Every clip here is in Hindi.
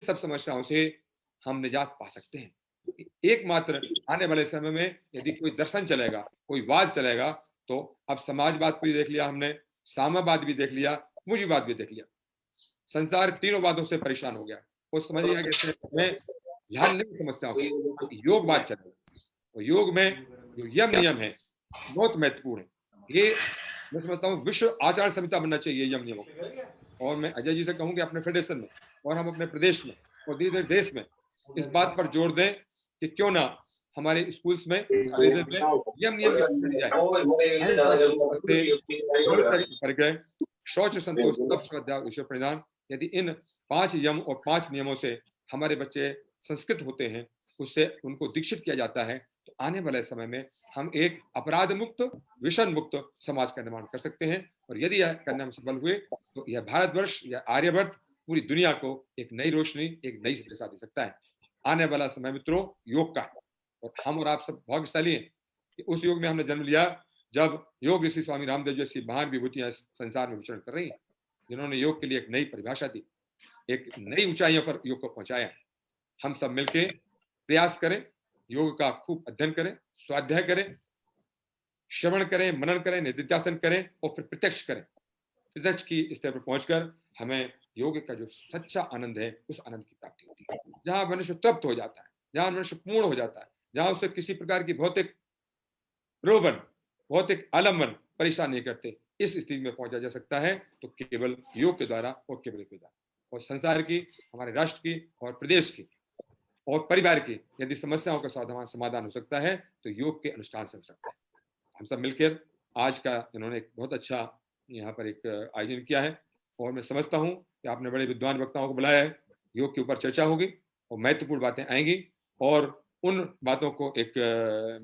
सब समस्याओं से हम निजात पा सकते हैं। एकमात्र आने वाले समय में यदि कोई दर्शन चलेगा, कोई वाद चलेगा, तो अब समाजवाद भी देख लिया हमने, साम्यवाद भी देख लिया, पूंजीवाद भी देख लिया। संसार तीनों वादों से परेशान हो गया। वो समझ लिया कि हमें ध्यान नहीं समस्याओं का, योगवाद चलेगा। और योग में जो यम नियम है बहुत महत्वपूर्ण है। ये मैं समझता हूँ विश्व आचार संहिता बनना चाहिए यम नियमों का। और मैं अजय जी से कहूँ कि अपने फेडरेशन में और हम अपने प्रदेश में और धीरे धीरे देश में इस बात पर जोर दें कि क्यों ना हमारे स्कूल्स में, कॉलेजेस में यम नियम की शिक्षा दी जाए। अहिंसा से परिग्रह, शौच संतोष तप श्रद्धा ईश्वर प्रणिधान। यदि इन 5 यम और 5 नियमों से हमारे बच्चे संस्कृत होते हैं, उससे उनको दीक्षित किया जाता है, तो आने वाले समय में हम एक अपराध मुक्त, विषण मुक्त समाज का निर्माण कर सकते हैं। और यदि यह करने में सफल हुए तो यह भारतवर्ष या आर्यवर्त पूरी दुनिया को एक नई रोशनी, एक नई दिशा दे सकता है। आने वाला समय मित्रों योग का है, और हम और आप सब भाग्यशाली हैं कि उस युग में हमने जन्म लिया जब योग ऋषि स्वामी रामदेव जैसी महान विभूतियां संसार में विचरण कर रही हैं, जिन्होंने योग के लिए एक नई परिभाषा दी, एक नई ऊंचाइयों पर योग को पहुंचाया। हम सब मिलकर प्रयास करें, योग का खूब अध्ययन करें, स्वाध्याय करें, श्रवण करें, मनन करें, निधिध्यासन करें और फिर प्रत्यक्ष करें। प्रत्यक्ष की स्तर पर पहुंचकर हमें योग का जो सच्चा आनंद है, उस आनंद की प्राप्ति होती है, जहां मनुष्य तृप्त हो जाता है, जहां मनुष्य पूर्ण हो जाता है, जहां उसे किसी प्रकार की भौतिक रोबन, भौतिक आलम्बन परेशान नहीं करते। इस स्थिति में पहुंचा जा सकता है तो केवल योग के द्वारा और केवल के द्वारा। और संसार की, हमारे राष्ट्र की और प्रदेश की और परिवार की यदि समस्याओं का समाधान हो सकता है तो योग के अनुष्ठान से हो सकता है। हम सब मिलकर आज का इन्होंने एक बहुत अच्छा यहाँ पर एक आयोजन किया है, और मैं समझता हूँ कि आपने बड़े विद्वान वक्ताओं को बुलाया है। योग के ऊपर चर्चा होगी और महत्वपूर्ण बातें आएंगी, और उन बातों को एक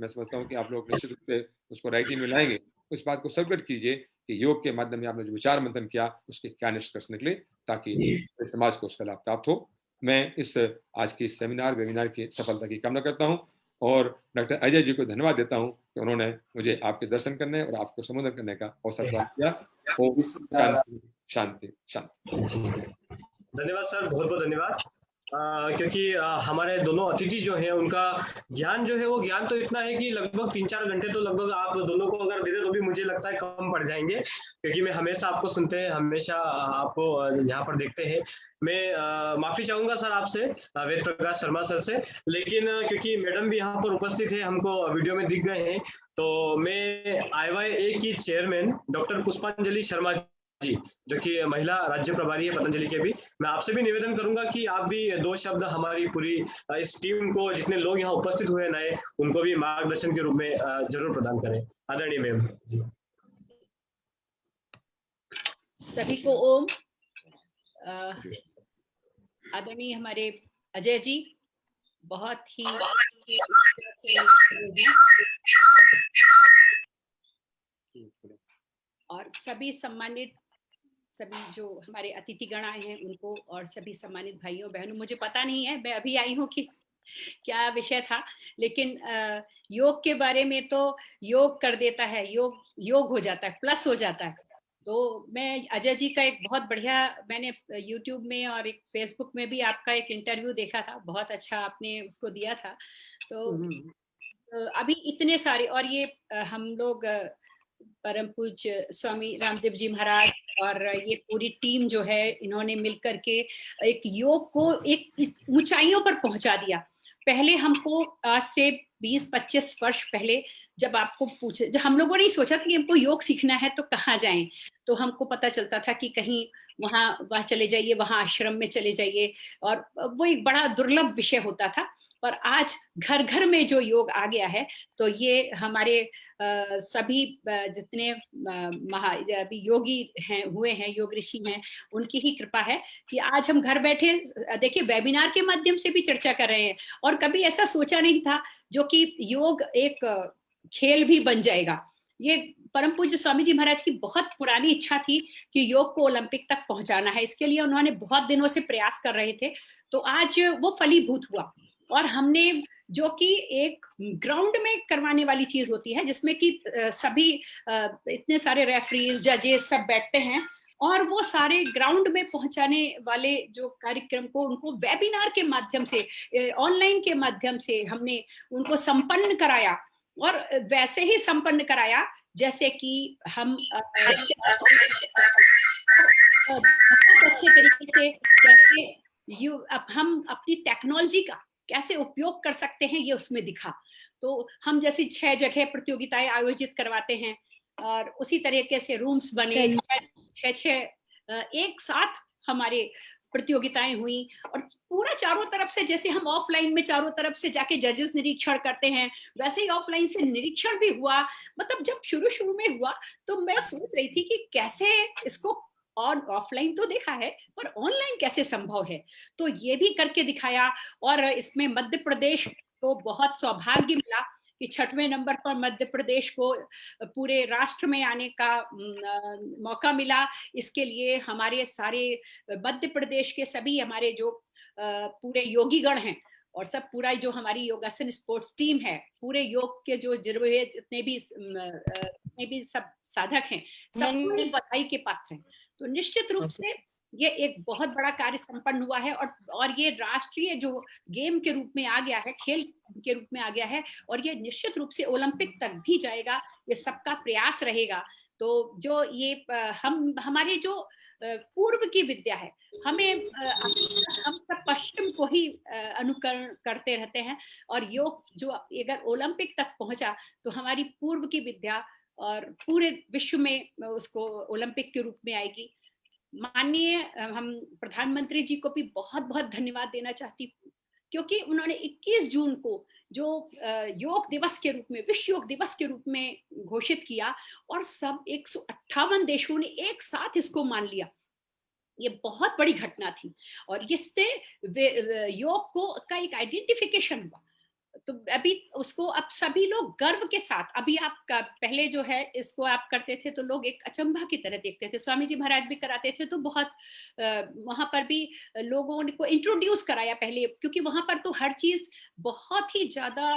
मैं समझता हूँ कि आप लोग निश्चित रूप से उसको राइटिंग में लाएंगे। उस बात को सर्किट कीजिए कि योग के माध्यम से आपने जो विचार मंथन किया उसके क्या निष्कर्ष निकले, ताकि समाज को उसका लाभ प्राप्त हो। मैं इस आज की सेमिनार वेबिनार की सफलता की कामना करता हूँ, और डॉक्टर अजय जी को धन्यवाद देता हूँ कि उन्होंने मुझे आपके दर्शन करने और आपको संबोधन करने का अवसर प्रदान किया। ओम शांति शांति शांति। धन्यवाद सर, बहुत बहुत धन्यवाद। क्योंकि हमारे दोनों अतिथि जो हैं उनका ज्ञान जो है वो ज्ञान तो इतना है कि लगभग 3-4 घंटे तो लगभग आप दोनों को अगर दे दे तो भी मुझे लगता है कम पड़ जाएंगे, क्योंकि मैं हमेशा आपको सुनते हैं, हमेशा आपको यहाँ पर देखते हैं। मैं माफी चाहूंगा सर आपसे, वेद प्रकाश शर्मा सर से, लेकिन क्योंकि मैडम भी यहाँ पर उपस्थित है, हमको वीडियो में दिख गए हैं, तो मैं IYA की चेयरमैन डॉक्टर पुष्पांजलि शर्मा जी, जो कि महिला राज्य प्रभारी है पतंजलि के भी, मैं आपसे भी निवेदन करूंगा कि आप भी 2 शब्द हमारी पूरी इस टीम को, जितने लोग यहाँ उपस्थित हुए नए, उनको भी मार्गदर्शन के रूप में जरूर प्रदान करें। आदरणीय मैम जी। सभी को ओम। आदरणीय हमारे अजय जी बहुत ही और सभी सम्मानित, सभी जो हमारे अतिथिगण आए हैं उनको, और सभी सम्मानित भाइयों बहनों, मुझे पता नहीं है, मैं अभी आई हूँ कि क्या विषय था, लेकिन योग के बारे में तो योग कर देता है, योग योग हो जाता है, प्लस हो जाता है। तो मैं अजय जी का एक बहुत बढ़िया, मैंने YouTube में और एक Facebook में भी आपका एक इंटरव्यू देखा था, बहुत अच्छा आपने उसको दिया था। तो अभी इतने सारे, और ये हम लोग परम पूज्य स्वामी रामदेव जी महाराज और ये पूरी टीम जो है, इन्होंने मिलकर के एक योग को एक ऊंचाइयों पर पहुंचा दिया। पहले हमको आज से 20-25 वर्ष पहले जब आपको पूछे, जब हम लोगों ने सोचा कि हमको योग सीखना है तो कहाँ जाएं, तो हमको पता चलता था कि कहीं वहाँ चले जाइए, वहाँ आश्रम में चले जाइए, और वो एक बड़ा दुर्लभ विषय होता था। पर आज घर घर में जो योग आ गया है, तो ये हमारे सभी जितने योगी हैं, हुए हैं, योग ऋषि हैं, उनकी ही कृपा है कि आज हम घर बैठे, देखिए, वेबिनार के माध्यम से भी चर्चा कर रहे हैं, और कभी ऐसा सोचा नहीं था जो कि योग एक खेल भी बन जाएगा। ये परम पूज्य स्वामी जी महाराज की बहुत पुरानी इच्छा थी कि योग को ओलंपिक तक पहुंचाना है, इसके लिए उन्होंने बहुत दिनों से प्रयास कर रहे थे, तो आज वो फलीभूत हुआ। और हमने, जो कि एक ग्राउंड में करवाने वाली चीज होती है, जिसमें कि सभी इतने सारे रेफरीज, जजेस सब बैठते हैं, और वो सारे ग्राउंड में पहुंचाने वाले जो कार्यक्रम को उनको वेबिनार के माध्यम से, ऑनलाइन के माध्यम से हमने उनको संपन्न कराया, और वैसे ही संपन्न कराया जैसे कि हम बहुत अच्छे तरीके से कैसे अब हम अपनी टेक्नोलॉजी का कैसे उपयोग कर सकते हैं ये उसमें दिखा। तो हम जैसे 6 जगह प्रतियोगिताएं आयोजित करवाते हैं और उसी तरीके से रूम्स बने, 6 एक साथ हमारे प्रतियोगिताएं हुई, और पूरा चारों तरफ से, जैसे हम ऑफलाइन में चारों तरफ से जाके जजेस निरीक्षण करते हैं, वैसे ही ऑफलाइन से निरीक्षण भी हुआ। मतलब जब शुरू शुरू में हुआ तो मैं सोच रही थी कि कैसे इसको, और ऑफलाइन तो देखा है पर ऑनलाइन कैसे संभव है, तो ये भी करके दिखाया। और इसमें मध्य प्रदेश को बहुत सौभाग्य मिला कि 6वें नंबर पर मध्य प्रदेश को पूरे राष्ट्र में आने का मौका मिला। इसके लिए हमारे सारे मध्य प्रदेश के सभी हमारे जो पूरे योगीगण हैं और सब पूरा जो हमारी योगासन स्पोर्ट्स टीम है, पूरे योग के जो जितने भी सब साधक हैं, सबको बधाई के पात्र हैं। तो निश्चित रूप से ये एक बहुत बड़ा कार्य संपन्न हुआ है, और ये राष्ट्रीय जो गेम के रूप में आ गया है, खेल के रूप में आ गया है, और ये निश्चित रूप से ओलंपिक तक भी जाएगा। ये सबका प्रयास रहेगा। तो जो ये हमारे जो पूर्व की विद्या है, हमें हम सब पश्चिम को ही अनुकरण करते रहते हैं, और योग जो अगर ओलंपिक तक पहुंचा तो हमारी पूर्व की विद्या और पूरे विश्व में उसको ओलंपिक के रूप में आएगी। माननीय हम प्रधानमंत्री जी को भी बहुत बहुत धन्यवाद देना चाहती हूँ, क्योंकि उन्होंने 21 जून को जो योग दिवस के रूप में, विश्व योग दिवस के रूप में घोषित किया, और सब 158 देशों ने एक साथ इसको मान लिया। ये बहुत बड़ी घटना थी, और इससे योग को का एक आइडेंटिफिकेशन हुआ। तो अभी उसको अब सभी लोग गर्व के साथ, अभी आप पहले जो है इसको आप करते थे तो लोग एक अचंभा की तरह देखते थे। स्वामी जी महाराज भी कराते थे तो बहुत वहां पर भी लोगों को इंट्रोड्यूस कराया पहले, क्योंकि वहां पर तो हर चीज बहुत ही ज्यादा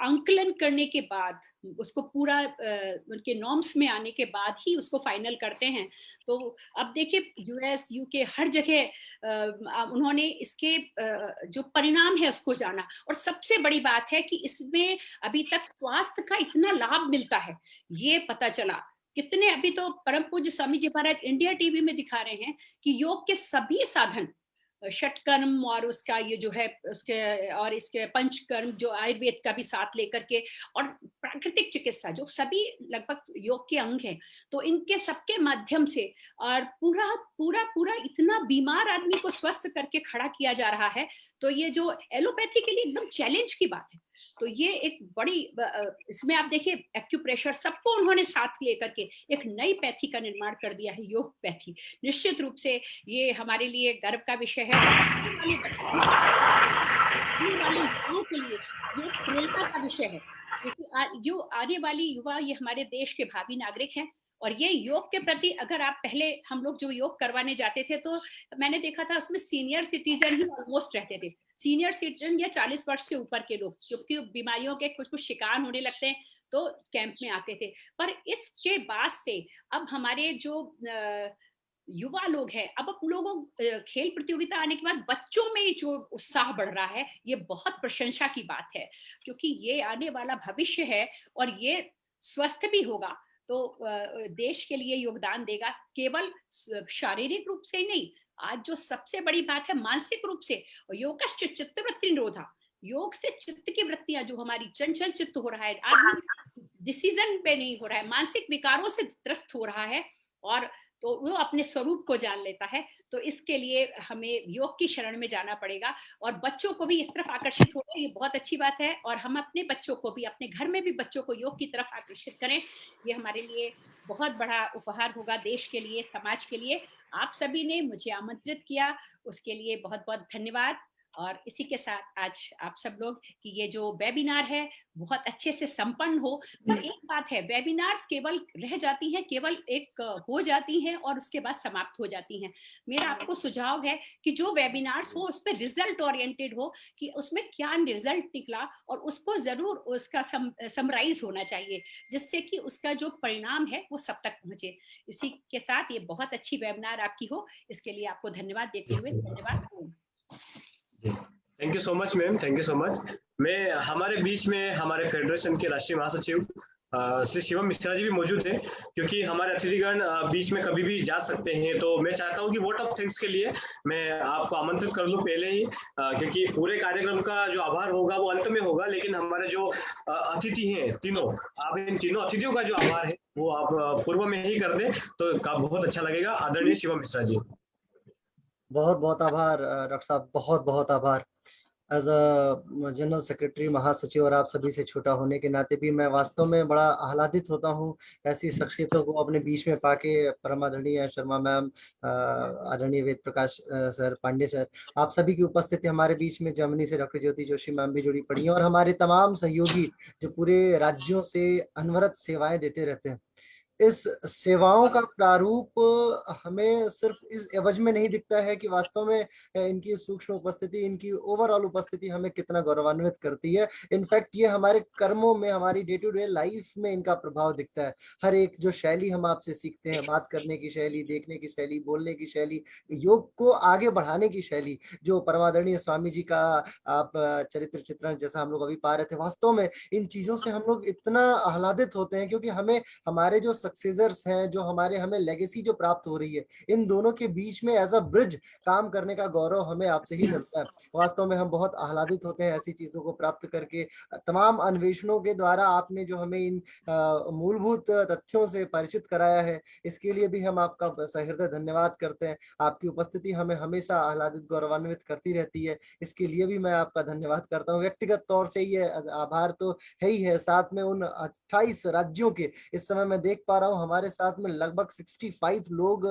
आंकलन करने के बाद, उसको पूरा उनके नॉर्म्स में आने के बाद ही उसको फाइनल करते हैं। तो अब देखिए यूएस यूके हर जगह उन्होंने इसके जो परिणाम है उसको जाना, और सबसे बड़ी बात है कि इसमें अभी तक स्वास्थ्य का इतना लाभ मिलता है, ये पता चला। कितने अभी तो परम पूज्य स्वामी जी महाराज इंडिया टीवी में दिखा रहे हैं कि योग के सभी साधन, षटकर्म और उसका ये जो है उसके, और इसके पंचकर्म जो आयुर्वेद का भी साथ लेकर के, और प्राकृतिक चिकित्सा जो सभी लगभग योग के अंग हैं, तो इनके सबके माध्यम से और पूरा पूरा पूरा इतना बीमार आदमी को स्वस्थ करके खड़ा किया जा रहा है। तो ये जो एलोपैथी के लिए एकदम चैलेंज की बात है। तो ये एक बड़ी इसमें आप देखिए एक्यूप्रेशर सबको उन्होंने साथ लेकर के एक नई पैथी का निर्माण कर दिया है, योग पैथी। निश्चित रूप से ये हमारे लिए गर्व का विषय है, आने वाले युवाओं के लिए ये प्रेरणा का विषय है, क्योंकि जो आने वाली युवा ये हमारे देश के भावी नागरिक हैं। और ये योग के प्रति, अगर आप पहले हम लोग जो योग करवाने जाते थे तो मैंने देखा था उसमें सीनियर सिटीजन ही ऑलमोस्ट रहते थे, सीनियर सिटीजन या 40 वर्ष से ऊपर के लोग, क्योंकि बीमारियों के कुछ कुछ शिकार होने लगते हैं तो कैंप में आते थे। पर इसके बाद से अब हमारे जो युवा लोग हैं, अब लोगों खेल प्रतियोगिता आने के बाद बच्चों में जो उत्साह बढ़ रहा है, ये बहुत प्रशंसा की बात है, क्योंकि ये आने वाला भविष्य है और ये स्वस्थ भी होगा तो देश के लिए योगदान देगा, केवल शारीरिक रूप से ही नहीं। आज जो सबसे बड़ी बात है मानसिक रूप से, योगश्च चित्तवृत्ति निरोधा, योग से चित्त की वृत्तियां जो हमारी चंचल चित्त हो रहा है, आदमी डिसीजन पे नहीं हो रहा है, मानसिक विकारों से त्रस्त हो रहा है, और तो वो अपने स्वरूप को जान लेता है। तो इसके लिए हमें योग की शरण में जाना पड़ेगा, और बच्चों को भी इस तरफ आकर्षित हो रहा है, ये बहुत अच्छी बात है। और हम अपने बच्चों को भी, अपने घर में भी बच्चों को योग की तरफ आकर्षित करें, ये हमारे लिए बहुत बड़ा उपहार होगा, देश के लिए, समाज के लिए। आप सभी ने मुझे आमंत्रित किया, उसके लिए बहुत बहुत धन्यवाद। और इसी के साथ आज आप सब लोग कि ये जो वेबिनार है बहुत अच्छे से संपन्न हो। पर एक बात है, वेबिनार्स केवल रह जाती हैं, केवल एक हो जाती हैं और उसके बाद समाप्त हो जाती हैं। मेरा आपको सुझाव है कि जो वेबिनार्स हो उस पर रिजल्ट ओरिएंटेड हो, कि उसमें क्या रिजल्ट निकला और उसको जरूर उसका समराइज होना चाहिए, जिससे कि उसका जो परिणाम है वो सब तक पहुंचे। इसी के साथ ये बहुत अच्छी वेबिनार आपकी हो, इसके लिए आपको धन्यवाद देते हुए धन्यवाद। Thank you so much ma'am, thank you so much. मैं हमारे बीच में हमारे फेडरेशन के राष्ट्रीय महासचिव श्री शिवम मिश्रा जी भी मौजूद हैं, क्योंकि हमारे अतिथिगण बीच में कभी भी जा सकते हैं, तो मैं चाहता हूं कि वोट ऑफ थैंक्स के लिए मैं आपको आमंत्रित कर लूं पहले ही, क्योंकि पूरे कार्यक्रम का जो आभार होगा वो अंत में होगा, लेकिन हमारे जो अतिथि हैं तीनों, आप इन तीनों अतिथियों का जो आभार है वो आप पूर्व में ही कर दें तो बहुत अच्छा लगेगा। आदरणीय शिवम मिश्रा जी। बहुत बहुत आभार डॉक्टर साहब, बहुत बहुत आभार। एज अ जनरल सेक्रेटरी, महासचिव और आप सभी से छोटा होने के नाते भी मैं वास्तव में बड़ा आह्लादित होता हूँ ऐसी शख्सियतों को अपने बीच में पाके। परमादरणीय शर्मा मैम, आदरणीय वेद प्रकाश सर, पांडे सर, आप सभी की उपस्थिति हमारे बीच में, जर्मनी से डॉक्टर ज्योति जोशी मैम भी जुड़ी पड़ी हैं, और हमारे तमाम सहयोगी जो पूरे राज्यों से अनवरत सेवाएं देते रहते हैं। इस सेवाओं का प्रारूप हमें सिर्फ इस एवज में नहीं दिखता है कि वास्तव में इनकी सूक्ष्म उपस्थिति, इनकी ओवरऑल उपस्थिति हमें कितना गौरवान्वित करती है। इनफैक्ट ये हमारे कर्मों में, हमारी डे टू डे लाइफ में इनका प्रभाव दिखता है। हर एक जो शैली हम आपसे सीखते हैं, बात करने की शैली, देखने की शैली, बोलने की शैली, योग को आगे बढ़ाने की शैली, जो परमादरणीय स्वामी जी का आप चरित्र चित्रण जैसा हम लोग अभी पा रहे थे, वास्तव में इन चीजों से हम लोग इतना आह्लादित होते हैं, क्योंकि हमें हमारे जो सक्सेसर्स हैं, जो हमें लेगेसी जो प्राप्त हो रही है, इन दोनों के बीच में एज अ ब्रिज काम करने का गौरव हमें आपसे ही मिलता है। वास्तव में हम बहुत आह्लादित होते हैं ऐसी चीजों को प्राप्त करके। तमाम अन्वेषणों के द्वारा आपने जो हमें इन मूलभूत तथ्यों से परिचित कराया है, इसके लिए भी हम आपका सहृदय धन्यवाद करते हैं। आपकी उपस्थिति हमें हमेशा आह्लादित, गौरवान्वित करती रहती है, इसके लिए भी मैं आपका धन्यवाद करता हूँ। व्यक्तिगत तौर से ये आभार तो है ही है, साथ में उन 28 राज्यों के, इस समय मैं देख पा रहा हूँ हमारे साथ में लगभग 65 लोग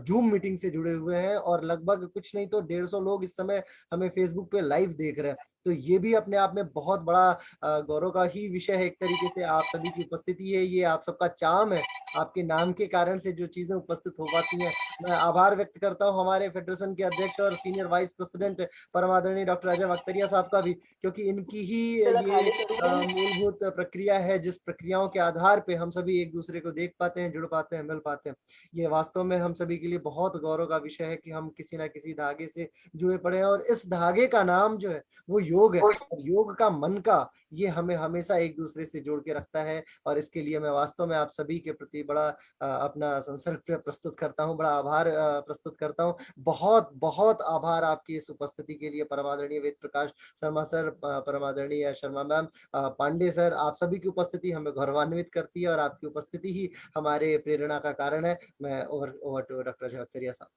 जूम मीटिंग से जुड़े हुए हैं, और लगभग कुछ नहीं तो 150 लोग इस समय हमें फेसबुक पे लाइव देख रहे हैं। तो ये भी अपने आप में बहुत बड़ा गौरव का ही विषय है। एक तरीके से आप सभी की उपस्थिति है, ये आप सबका चार्म है, आपके नाम के कारण से जो चीजें उपस्थित हो पाती हैं। मैं आभार व्यक्त करता हूँ हमारे फेडरेशन के अध्यक्ष और सीनियर वाइस प्रेसिडेंट परमादरणीय डॉक्टर अजय वक्तरिया साहब का भी, क्योंकि इनकी ही ये मूलभूत प्रक्रिया है, जिस प्रक्रियाओं के आधार पे हम सभी एक दूसरे को देख पाते हैं, जुड़ पाते हैं, मिल पाते हैं। ये वास्तव में हम सभी के लिए बहुत गौरव का विषय है कि हम किसी ना किसी धागे से जुड़े पड़े हैं, और इस धागे का नाम जो है वो योग है, और योग का मन का ये हमें हमेशा एक दूसरे से जोड़ के रखता है। और इसके लिए मैं वास्तव में आप सभी के प्रति बड़ा अपना संसर्ग प्रस्तुत करता हूँ, बड़ा आभार प्रस्तुत करता हूँ। बहुत बहुत आभार आपकी इस उपस्थिति के लिए, परमादरणीय वेद प्रकाश शर्मा सर, परमादरणीय शर्मा मैम, पांडे सर, आप सभी की उपस्थिति हमें गौरवान्वित करती है, और आपकी उपस्थिति ही हमारे प्रेरणा का कारण है। मैं ओवर टू डॉक्टर झवक्तरिया साहब।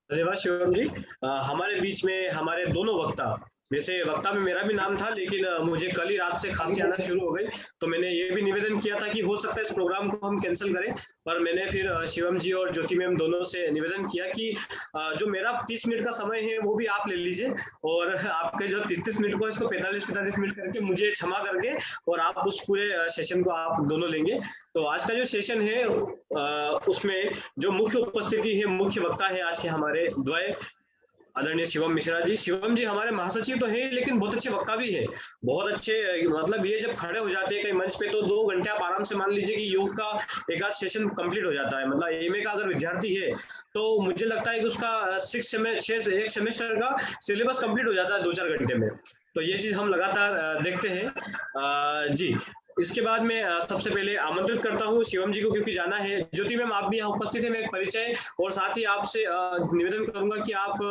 धन्यवाद शिवम जी। हमारे बीच में हमारे दोनों वक्ता, वैसे वक्ता में मेरा भी नाम था, लेकिन मुझे कल ही रात से खांसी आना शुरू हो गई, तो मैंने ये भी निवेदन किया था कि हो सकता है इस प्रोग्राम को हम कैंसिल करें, पर मैंने फिर शिवम जी और ज्योति मैम दोनों से निवेदन किया कि जो मेरा 30 मिनट का समय है वो भी आप ले लीजिए, और आपके जो 30 मिनट को इसको 45 मिनट करके मुझे क्षमा करके, और आप उस पूरे सेशन को आप दोनों लेंगे। तो आज का जो सेशन है उसमें जो मुख्य उपस्थिति है, मुख्य वक्ता है आज के हमारे द्वय आदरणीय शिवम मिश्रा जी। शिवम जी हमारे महासचिव तो हैं, लेकिन बहुत अच्छे वक्ता भी है, बहुत अच्छे, मतलब ये जब खड़े हो जाते हैं कहीं मंच पे तो 2 घंटे आप आराम से मान लीजिए कि योग का एक आध सेशन कंप्लीट हो जाता है। मतलब एमए का अगर विद्यार्थी है तो मुझे लगता है कि उसका एक सेमेस्टर का सिलेबस कंप्लीट हो जाता है 2-4 घंटे में। तो ये चीज हम लगातार देखते हैं जी। इसके बाद में सबसे पहले आमंत्रित करता हूं शिवम जी को, क्योंकि जाना है। ज्योति मैम आप भी यहाँ उपस्थित है, मैं एक परिचय और साथ ही आपसे निवेदन करूंगा कि आप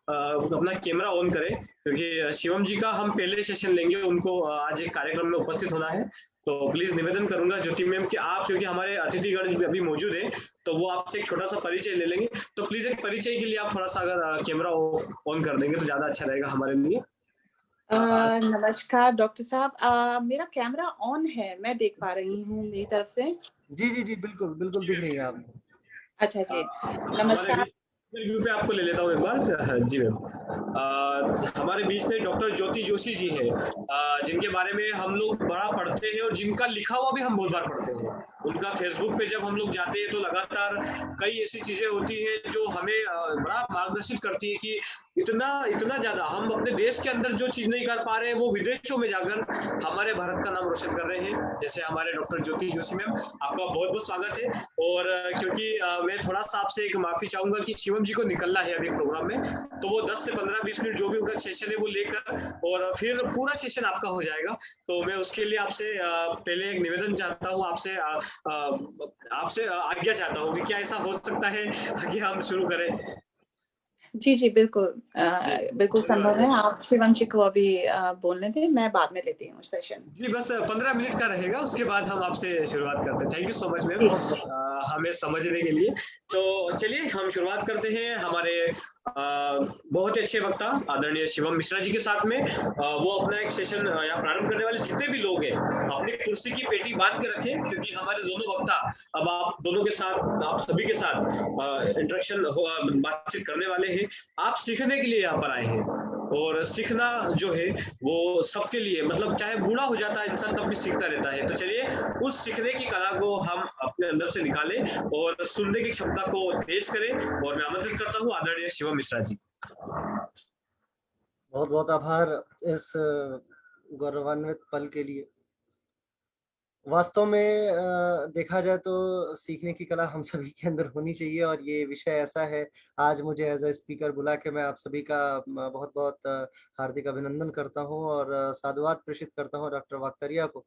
अपना कैमरा ऑन करें, क्योंकि शिवम जी का हम पहले सेशन लेंगे, उनको आज एक कार्यक्रम में उपस्थित होना है। तो प्लीज निवेदन करूंगा ज्योति मैम कि आप, क्योंकि हमारे अतिथिगण अभी मौजूद है, तो वो आपसे एक छोटा सा परिचय ले लेंगे, तो प्लीज एक परिचय के लिए आप थोड़ा सा अगर कैमरा ऑन कर देंगे तो ज्यादा अच्छा रहेगा हमारे लिए। नमस्कार डॉक्टर साहब, मेरा कैमरा ऑन है, मैं देख पा रही हूँ मेरी तरफ से। जी जी जी, बिल्कुल बिल्कुल दिख रही है आप। अच्छा जी, नमस्कार। इंटरव्यू पे आपको ले लेता हूँ एक बार। हाँ, जी मैम। हमारे बीच में डॉक्टर ज्योति जोशी जी हैं, जिनके बारे में हम लोग बड़ा पढ़ते हैं और जिनका लिखा हुआ भी हम बहुत बार पढ़ते हैं। उनका फेसबुक पे जब हम लोग जाते हैं तो लगातार कई ऐसी चीजें होती हैं जो हमें बड़ा मार्गदर्शित करती है कि इतना इतना ज्यादा हम अपने देश के अंदर जो चीज नहीं कर पा रहे हैं वो विदेशों में जाकर हमारे भारत का नाम रोशन कर रहे हैं। जैसे हमारे डॉक्टर ज्योति जोशी मैम, आपका बहुत बहुत स्वागत है। और क्योंकि मैं थोड़ा सा आपसे एक माफी चाहूंगा कि शिवम जी को निकलना है अभी प्रोग्राम में, तो वो 10 से 15-20 मिनट जो भी उनका सेशन है वो लेकर और फिर पूरा सेशन आपका हो जाएगा। तो मैं उसके लिए आपसे पहले एक निवेदन चाहता हूँ, आपसे आज्ञा चाहता हूँ कि क्या ऐसा हो सकता है कि हम शुरू करें? जी, जी, बिल्कुल बिल्कुल संभव धन्यवाद है। मैम। आप शिवम जी को अभी बोलने दें, मैं बाद में लेती हूँ सेशन। जी, बस 15 मिनट का रहेगा, उसके बाद हम आपसे शुरुआत करते हैं। Thank you so much ma'am ji, हमें समझने के लिए। तो चलिए हम शुरुआत करते हैं हमारे बहुत ही अच्छे वक्ता आदरणीय शिवम मिश्रा जी के साथ में। वो अपना एक सेशन या प्रारंभ करने वाले जितने भी लोग हैं, अपनी कुर्सी की पेटी बांध के रखें, क्योंकि हमारे दोनों वक्ता अब आप दोनों के साथ, आप सभी के साथ इंटरेक्शन बातचीत करने वाले हैं। आप सीखने के लिए यहाँ पर आए हैं और सीखना जो है वो सबके लिए, मतलब चाहे बूढ़ा हो जाता है इंसान तब भी सीखता रहता है। तो चलिए उस सीखने की कला को हम अपने अंदर से निकालें और सुनने की क्षमता को तेज करें। और मैं आमंत्रित करता हूँ आदरणीय शिवम मिश्रा जी। बहुत बहुत आभार इस गौरवान्वित पल के लिए। वास्तव में देखा जाए तो सीखने की कला हम सभी के अंदर होनी चाहिए और ये विषय ऐसा है, आज मुझे एज अ स्पीकर बुला के मैं आप सभी का बहुत बहुत हार्दिक अभिनंदन करता हूँ और साधुवाद प्रेषित करता हूँ डॉक्टर वाकतरिया को,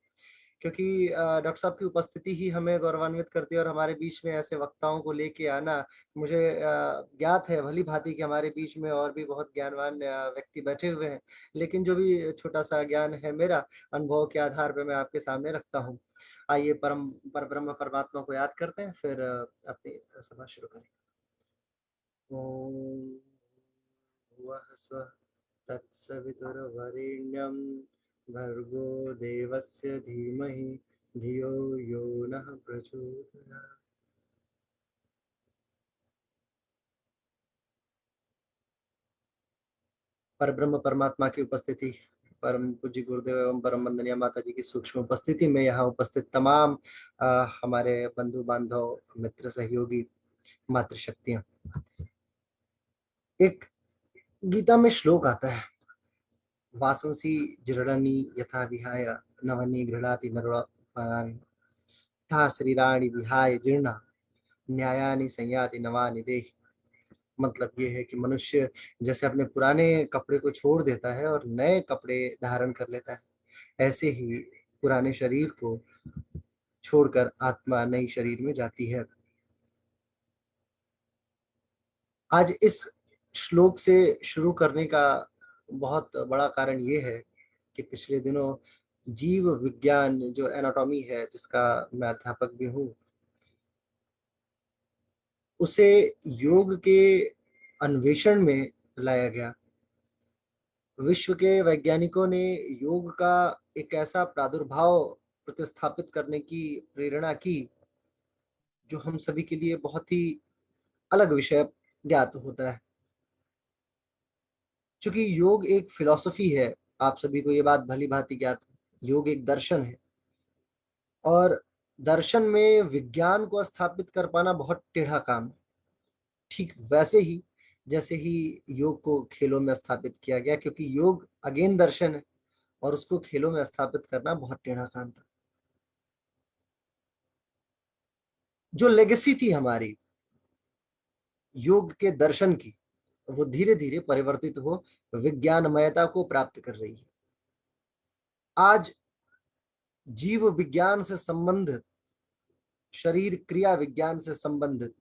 क्योंकि डॉक्टर साहब की उपस्थिति ही हमें गौरवान्वित करती है और हमारे बीच में ऐसे वक्ताओं को लेके आना, मुझे ज्ञात है भली भांति कि हमारे बीच में और भी बहुत ज्ञानवान व्यक्ति बैठे हुए हैं, लेकिन जो भी छोटा सा ज्ञान है मेरा, अनुभव के आधार पे मैं आपके सामने रखता हूँ। आइए परब्रह्म परमात्मा को याद करते हैं, फिर अपनी सभा शुरू करेंगे। ओम भुवः स्वः तत्सवितुर्वरेण्यं भर्गो देवस्य धीमहि धियो यो नः प्रचोदयात्। परब्रह्म परमात्मा की उपस्थिति, परम पूज्य गुरुदेव एवं परम वंदनीय माता जी की सूक्ष्म उपस्थिति में यहाँ उपस्थित तमाम हमारे बंधु बांधव, मित्र, सहयोगी, मातृशक्तियां। एक गीता में श्लोक आता है, वासंसी जीर्णानि यथा विहाय नवनि गृह्णाति नरोपराणि तथा शरीराणि विहाय जीर्णा न्यायानि संयाति नवानि देहि। मतलब ये है कि मनुष्य जैसे अपने पुराने कपड़े को छोड़ देता है और नए कपड़े धारण कर लेता है, ऐसे ही पुराने शरीर को छोड़कर आत्मा नई शरीर में जाती है। आज इस श्लोक से शुरू करने का बहुत बड़ा कारण ये है कि पिछले दिनों जीव विज्ञान जो एनाटॉमी है, जिसका मैं अध्यापक भी हूँ, उसे योग के अन्वेषण में लाया गया। विश्व के वैज्ञानिकों ने योग का एक ऐसा प्रादुर्भाव प्रतिस्थापित करने की प्रेरणा की जो हम सभी के लिए बहुत ही अलग विषय ज्ञात होता है। चूंकि योग एक फिलॉसफी है, आप सभी को ये बात भली भांति ज्ञात है, योग एक दर्शन है और दर्शन में विज्ञान को स्थापित कर पाना बहुत टेढ़ा काम है। ठीक वैसे ही जैसे ही योग को खेलों में स्थापित किया गया, क्योंकि योग अगेन दर्शन है और उसको खेलों में स्थापित करना बहुत टेढ़ा काम था। जो लेगेसी थी हमारी योग के दर्शन की, वो धीरे धीरे परिवर्तित हो विज्ञानमयता को प्राप्त कर रही है। आज जीव विज्ञान से संबंधित, शरीर क्रिया विज्ञान से संबंधित,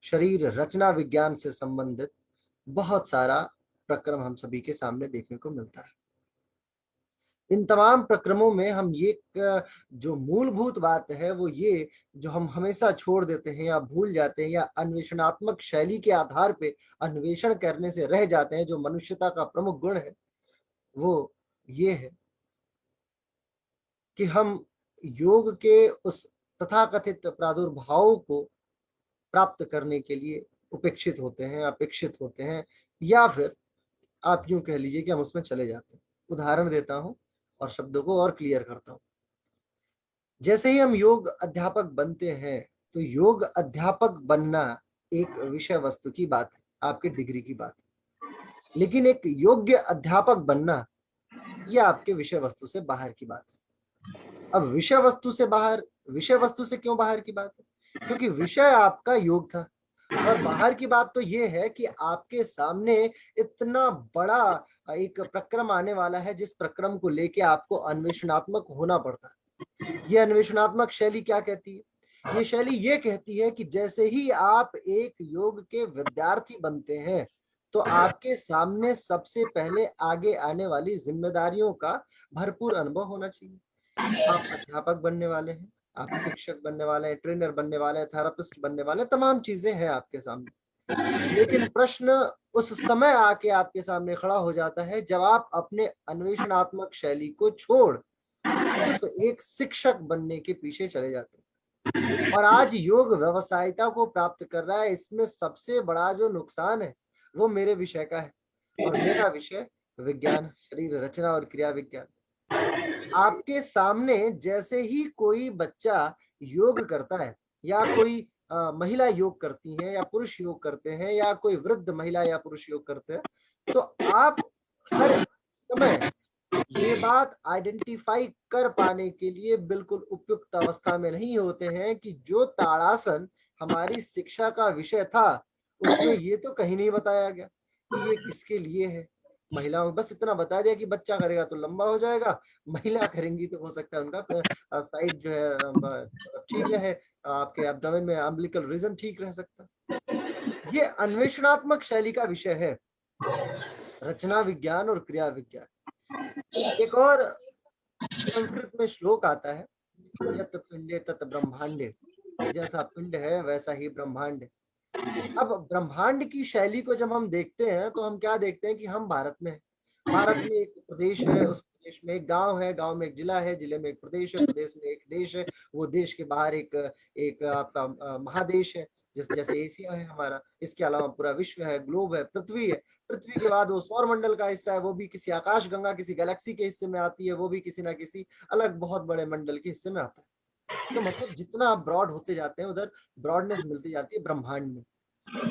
शरीर रचना विज्ञान से संबंधित बहुत सारा प्रक्रम हम सभी के सामने देखने को मिलता है। इन तमाम प्रक्रमों में हम ये जो मूलभूत बात है वो ये, जो हम हमेशा छोड़ देते हैं या भूल जाते हैं या अन्वेषणात्मक शैली के आधार पे अन्वेषण करने से रह जाते हैं, जो मनुष्यता का प्रमुख गुण है, वो ये है कि हम योग के उस तथाकथित प्रादुर्भाव को प्राप्त करने के लिए उपेक्षित होते हैं, अपेक्षित होते हैं, या फिर आप यूं कह लीजिए कि हम उसमें चले जाते हैं। उदाहरण देता हूं और शब्दों को और क्लियर करता हूं। जैसे ही हम योग अध्यापक बनते हैं, तो योग अध्यापक बनना एक विषय वस्तु की बात है, आपके डिग्री की बात है। लेकिन एक योग्य अध्यापक बनना, यह आपके विषय वस्तु से बाहर की बात है। अब विषय वस्तु से बाहर, विषय वस्तु से क्यों बाहर की बात है? क्योंकि विषय आपका योग था, और बाहर की बात तो ये है कि आपके सामने इतना बड़ा एक प्रक्रम आने वाला है, जिस प्रक्रम को लेके आपको अन्वेषणात्मक होना पड़ता है। ये अन्वेषणात्मक शैली क्या कहती है? ये शैली ये कहती है कि जैसे ही आप एक योग के विद्यार्थी बनते हैं, तो आपके सामने सबसे पहले आगे आने वाली जिम्मेदारियों का भरपूर अनुभव होना चाहिए। आप अध्यापक बनने वाले हैं, आप शिक्षक बनने वाले हैं, ट्रेनर बनने वाले हैं, थेरेपिस्ट बनने वाले हैं, तमाम चीजें हैं आपके सामने। लेकिन प्रश्न उस समय आके आपके सामने खड़ा हो जाता है जब आप अपने अन्वेषणात्मक शैली को छोड़ सिर्फ एक शिक्षक बनने के पीछे चले जाते हैं। और आज योग व्यवसायिता को प्राप्त कर रहा है, इसमें सबसे बड़ा जो नुकसान है वो मेरे विषय का है। और मेरा विषय विज्ञान, शरीर रचना और क्रिया विज्ञान। आपके सामने जैसे ही कोई बच्चा योग करता है, या कोई महिला योग करती हैं, या पुरुष योग करते हैं, या कोई वृद्ध महिला या पुरुष योग करते हैं, तो आप हर समय ये बात आइडेंटिफाई कर पाने के लिए बिल्कुल उपयुक्त अवस्था में नहीं होते हैं कि जो ताड़ासन हमारी शिक्षा का विषय था, उसमें ये तो कहीं नहीं बताया गया कि ये किसके लिए है। महिलाओं बस इतना बता दिया कि बच्चा करेगा तो लंबा हो जाएगा, महिला करेंगी तो हो सकता है उनका साइड जो है ठीक रहे, आपके एब्डोमेन में अम्बिलिकल रीजन ठीक रह सकता है। ये अन्वेषणात्मक शैली का विषय है, रचना विज्ञान और क्रिया विज्ञान। एक और संस्कृत में श्लोक आता है, यत पिंडे तत ब्रह्मांडे, जैसा पिंड है वैसा ही ब्रह्मांड है। अब ब्रह्मांड की शैली को जब हम देखते हैं, तो हम क्या देखते हैं कि हम भारत में हैं। भारत में एक प्रदेश है, उस प्रदेश में एक गांव है, गांव में एक जिला है, जिले में एक प्रदेश है, प्रदेश में एक देश है, वो देश के बाहर एक एक आपका महादेश है, जैसे एशिया है हमारा। इसके अलावा पूरा विश्व है, ग्लोब है, पृथ्वी है। पृथ्वी के बाद वो सौर मंडल का हिस्सा है, वो भी किसी आकाश गंगा, किसी गैलेक्सी के हिस्से में आती है, वो भी किसी ना किसी अलग बहुत बड़े मंडल के हिस्से में आता है। तो मतलब जितना आप ब्रॉड होते जाते हैं, उधर ब्रॉडनेस मिलती जाती है ब्रह्मांड में।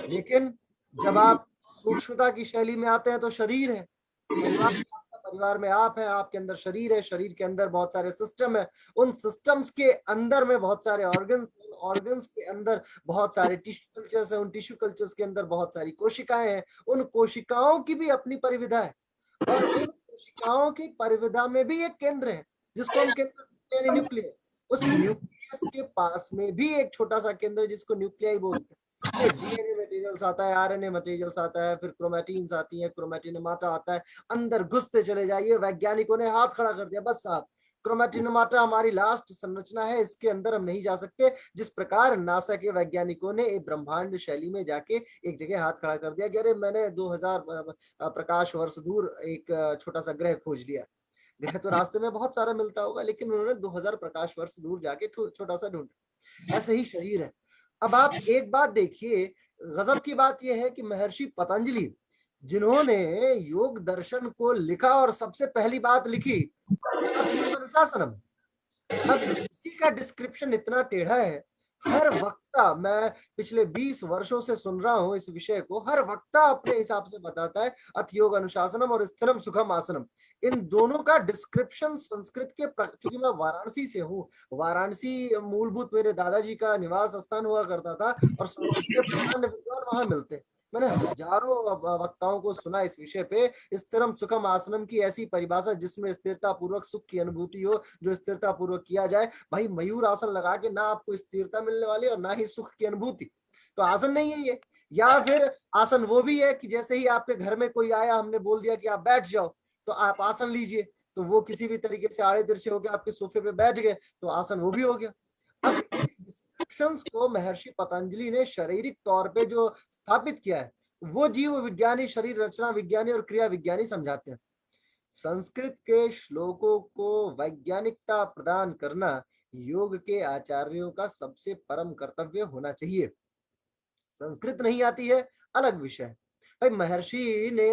लेकिन जब आप सूक्ष्मता की शैली में आते हैं, तो शरीर है, परिवार है, आपका परिवार में आप है, आपके अंदर शरीर है, शरीर के अंदर बहुत सारे सिस्टम है, उन सिस्टम्स के अंदर में बहुत सारे ऑर्गन्स, ऑर्गन्स के अंदर बहुत सारे टिश्यू कल्चर्स है, उन टिश्यू कल्चर्स के अंदर बहुत सारी कोशिकाएं हैं, उन कोशिकाओं की भी अपनी परिविधा है। और उन कोशिकाओं की परिविधा में भी एक केंद्र है, जिसको हम केंद्र कहते हैं न्यूक्लियस। उस न्यूक्लियस के पास में भी एक छोटा सा केंद्र है, जिसको न्यूक्लियाई बोलते हैं। डीएनए मटेरियल्स आता है, आरएनए मटेरियल्स आता है, फिर क्रोमैटिन्स आती है, क्रोमैटिनमाटा आता है। अंदर घुसते चले जाइए, वैज्ञानिकों ने हाथ खड़ा कर दिया, बस साहब क्रोमैटिनमाटा हमारी लास्ट संरचना है, इसके अंदर हम नहीं जा सकते। जिस प्रकार नासा के वैज्ञानिकों ने एक ब्रह्मांड शैली में जाके एक जगह हाथ खड़ा कर दिया कि अरे मैंने 2000 प्रकाश वर्ष दूर एक छोटा सा ग्रह खोज लिया। ग्रह तो रास्ते में बहुत सारा मिलता होगा, लेकिन उन्होंने 2000 प्रकाश वर्ष दूर जाके छोटा सा ढूंढा। ऐसे ही शरीर है। अब आप एक बात देखिए, गजब की बात यह है कि महर्षि पतंजलि, जिन्होंने योग दर्शन को लिखा और सबसे पहली बात लिखी अथर्व अनुशासनम। अब इसी का डिस्क्रिप्शन इतना टेढ़ा है, हर वक्ता, मैं पिछले 20 वर्षों से सुन रहा हूं इस विषय को, हर वक्ता अपने हिसाब से बताता है अथ योग अनुशासनम और स्थिरम सुखम आसनम। इन दोनों का डिस्क्रिप्शन संस्कृत के, क्योंकि मैं वाराणसी से हूँ, वाराणसी मूलभूत मेरे दादाजी का निवास स्थान हुआ करता था, और संस्कृत के प्रधान विद्वान वहां मिलते। मैंने हजारों वक्ताओं को सुना इस विषय पे, स्थिरम सुखम आसनम की ऐसी परिभाषा जिसमें स्थिरता पूर्वक सुख की अनुभूति हो, जो स्थिरता पूर्वक किया जाए। भाई मयूर आसन लगा के ना आपको स्थिरता मिलने वाली और ना ही सुख की अनुभूति, तो आसन नहीं है ये। या फिर आसन वो भी है कि जैसे ही आपके घर में कोई आया, हमने बोल दिया कि आप बैठ जाओ, तो आप आसन लीजिए, तो वो किसी भी तरीके से आड़े तिरछे होकर आपके सोफे पे बैठ गए, तो आसन वो भी हो गया। अब इन डिस्क्रिप्शंस को महर्षि पतंजलि ने शारीरिक तौर पे जो स्थापित किया है, वो जीव विज्ञानी, शरीर रचना विज्ञानी और क्रिया विज्ञानी समझाते हैं। संस्कृत के श्लोकों को वैज्ञानिकता प्रदान करना योग के आचार्यों का सबसे परम कर्तव्य होना चाहिए। संस्कृत नहीं आती है, अलग विषय है। भाई महर्षि ने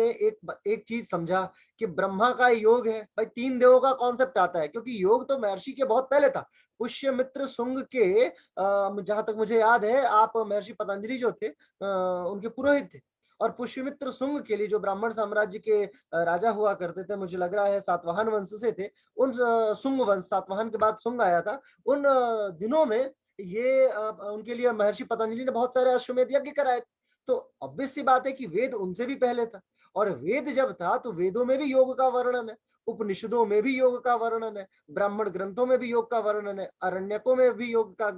एक चीज समझा कि ब्रह्मा का योग है। भाई 3 देवों का कॉन्सेप्ट आता है, क्योंकि योग तो महर्षि के बहुत पहले था। पुष्यमित्र शुंग के जहां तक मुझे याद है, आप महर्षि पतंजलि जो थे उनके पुरोहित थे। और पुष्यमित्र शुंग के लिए जो ब्राह्मण साम्राज्य के राजा हुआ करते थे, मुझे लग रहा है सातवाहन वंश से थे। उन शुंग वंश, सातवाहन के बाद शुंग आया था, उन दिनों में ये उनके लिए महर्षि पतंजलि ने बहुत सारे अश्वमेध यज्ञ कराए। तो ऑब्वियस सी बात है कि वेद उनसे भी पहले था, और वेद जब था तो वेदों में भी योग का वर्णन है, उपनिषदों में भी योग का वर्णन है, ब्राह्मण ग्रंथों में भी योग का वर्णन है, अरण्यकों में भी योग का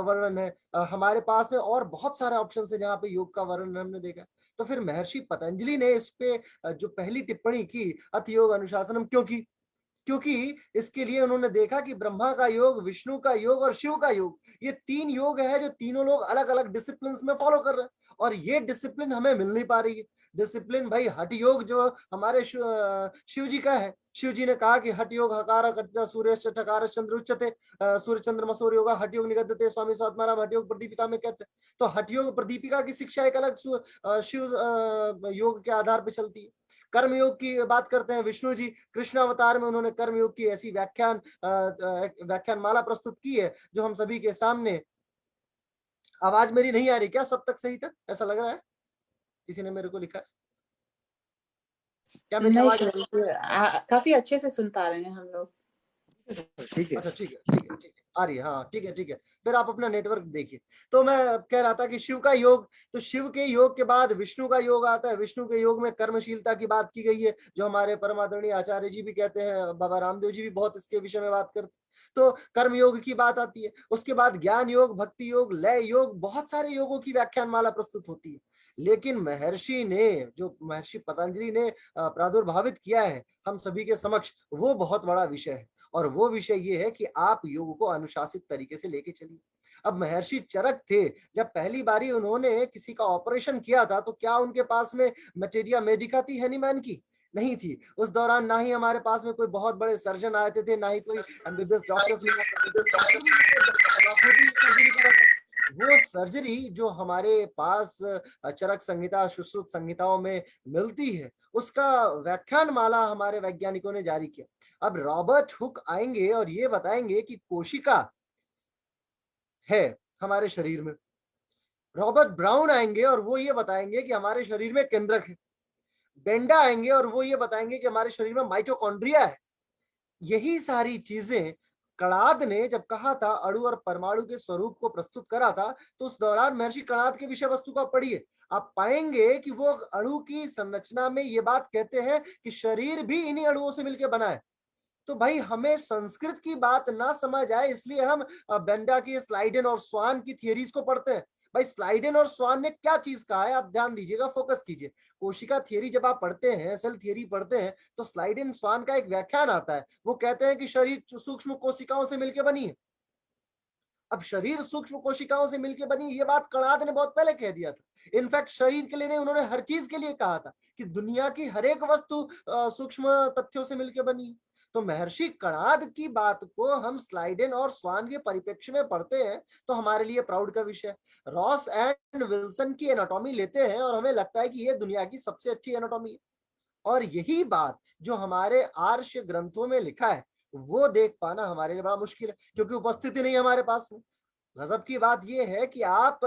वर्णन है। हमारे पास में और बहुत सारे ऑप्शन है जहाँ पे योग का वर्णन हमने देखा। तो फिर महर्षि पतंजलि ने इस पे जो पहली टिप्पणी की, अथ योग अनुशासनम, क्यों की? क्योंकि इसके लिए उन्होंने देखा कि ब्रह्मा का योग, विष्णु का योग और शिव का योग, ये 3 योग है जो तीनों लोग अलग अलग डिसिप्लिन में फॉलो कर रहे हैं, और ये डिसिप्लिन हमें मिल नहीं पा रही है। डिसिप्लिन भाई हठ योग जो हमारे शिव जी का है, शिव जी ने कहा कि हठ योग हकार कटिता सूर्य ठकार चंद्र उच्चते, सूर्य चंद्रमा सूर्य योगा हठ योग निगद्यते स्वामी स्वात्माराम हठ योग प्रदीपिका में कहते हैं। तो हठ योग प्रदीपिका की शिक्षा एक अलग शिव योग के आधार पर चलती है। कर्म योग की बात करते हैं, विष्णु जी कृष्ण अवतार में उन्होंने कर्म योग की ऐसी व्याख्यान माला प्रस्तुत की है जो हम सभी के सामने। आवाज मेरी नहीं आ रही क्या सब तक सही तक? ऐसा लग रहा है किसी ने मेरे को लिखा है। क्या मेरी नहीं आवाज? सर, काफी अच्छे से सुन पा रहे हैं हम लोग। ठीक है, अच्छा ठीक है, ठीक है, ठीक है, आ रही है, हाँ ठीक है, ठीक है। फिर आप अपना नेटवर्क देखिए। तो मैं कह रहा था कि शिव का योग, तो शिव के योग के बाद विष्णु का योग आता है। विष्णु के योग में कर्मशीलता की बात की गई है, जो हमारे परम आदरणीय आचार्य जी भी कहते हैं, बाबा रामदेव जी भी बहुत इसके विषय में बात करते हैं। तो कर्म योग की बात आती है। उसके बाद ज्ञान योग, भक्ति योग, लय योग, बहुत सारे योगों की व्याख्यान माला प्रस्तुत होती है। लेकिन महर्षि ने, जो महर्षि पतंजलि ने प्रादुर्भावित किया है हम सभी के समक्ष, वो बहुत बड़ा विषय है। और वो विषय ये है कि आप योग को अनुशासित तरीके से लेके चलिए। अब महर्षि चरक थे, जब पहली बारी उन्होंने किसी का ऑपरेशन किया था, तो क्या उनके पास में मटेरिया मेडिका थी हैनीमैन की? नहीं थी। उस दौरान ना ही हमारे पास में कोई बहुत बड़े सर्जन आते थे, ना ही कोई एमबीबीएस डॉक्टर्स वो सर्जरी जो हमारे पास चरक संहिता, सुश्रुत संहिताओं में मिलती है, उसका व्याख्यान माला हमारे वैज्ञानिकों ने जारी किया। अब रॉबर्ट हुक आएंगे और ये बताएंगे कि कोशिका है हमारे शरीर में। रॉबर्ट ब्राउन आएंगे और वो ये बताएंगे कि हमारे शरीर में केंद्रक है। बेंडा आएंगे और वो ये बताएंगे कि हमारे शरीर में माइटोकॉन्ड्रिया है। यही सारी चीजें कणाद ने जब कहा था, अणु और परमाणु के स्वरूप को प्रस्तुत करा था, तो उस दौरान महर्षि कणाद के विषय वस्तु का पढ़िए, आप पाएंगे कि वो अणु की संरचना में ये बात कहते हैं कि शरीर भी इन्हीं अणुओं से मिलकर बना है। तो भाई हमें संस्कृत की बात ना समझ आए, इसलिए हम बेंडा की स्लाइडेन और स्वान की थियरीज को पढ़ते हैं। भाई स्लाइडेन और स्वान ने क्या चीज कहा है, आप ध्यान दीजिएगा, फोकस कीजिए। कोशिका थियरी जब आप पढ़ते हैं, सेल थियरी पढ़ते हैं, तो स्लाइडेन स्वान का एक व्याख्यान आता है। वो कहते हैं कि शरीर सूक्ष्म कोशिकाओं से मिलकर बनी है। अब शरीर सूक्ष्म कोशिकाओं से मिलकर बनी, ये बात कणाद ने बहुत पहले कह दिया था। इनफैक्ट शरीर के लिए नहीं, उन्होंने हर चीज के लिए कहा था कि दुनिया की हर एक वस्तु सूक्ष्म तथ्यों से मिलकर बनी है। तो महर्षि कणाद की बात को हम स्लाइडेन और स्वान के परिप्रेक्ष्य में पढ़ते हैं, तो हमारे लिए प्राउड का विषय। रॉस एंड विल्सन की एनाटॉमी लेते हैं और हमें लगता है कि ये दुनिया की सबसे अच्छी एनाटॉमी है। और यही बात जो हमारे आर्ष ग्रंथों में लिखा है, वो देख पाना हमारे लिए बड़ा मुश्किल है, क्योंकि उपस्थिति नहीं हमारे पास में। गजब की बात यह है कि आप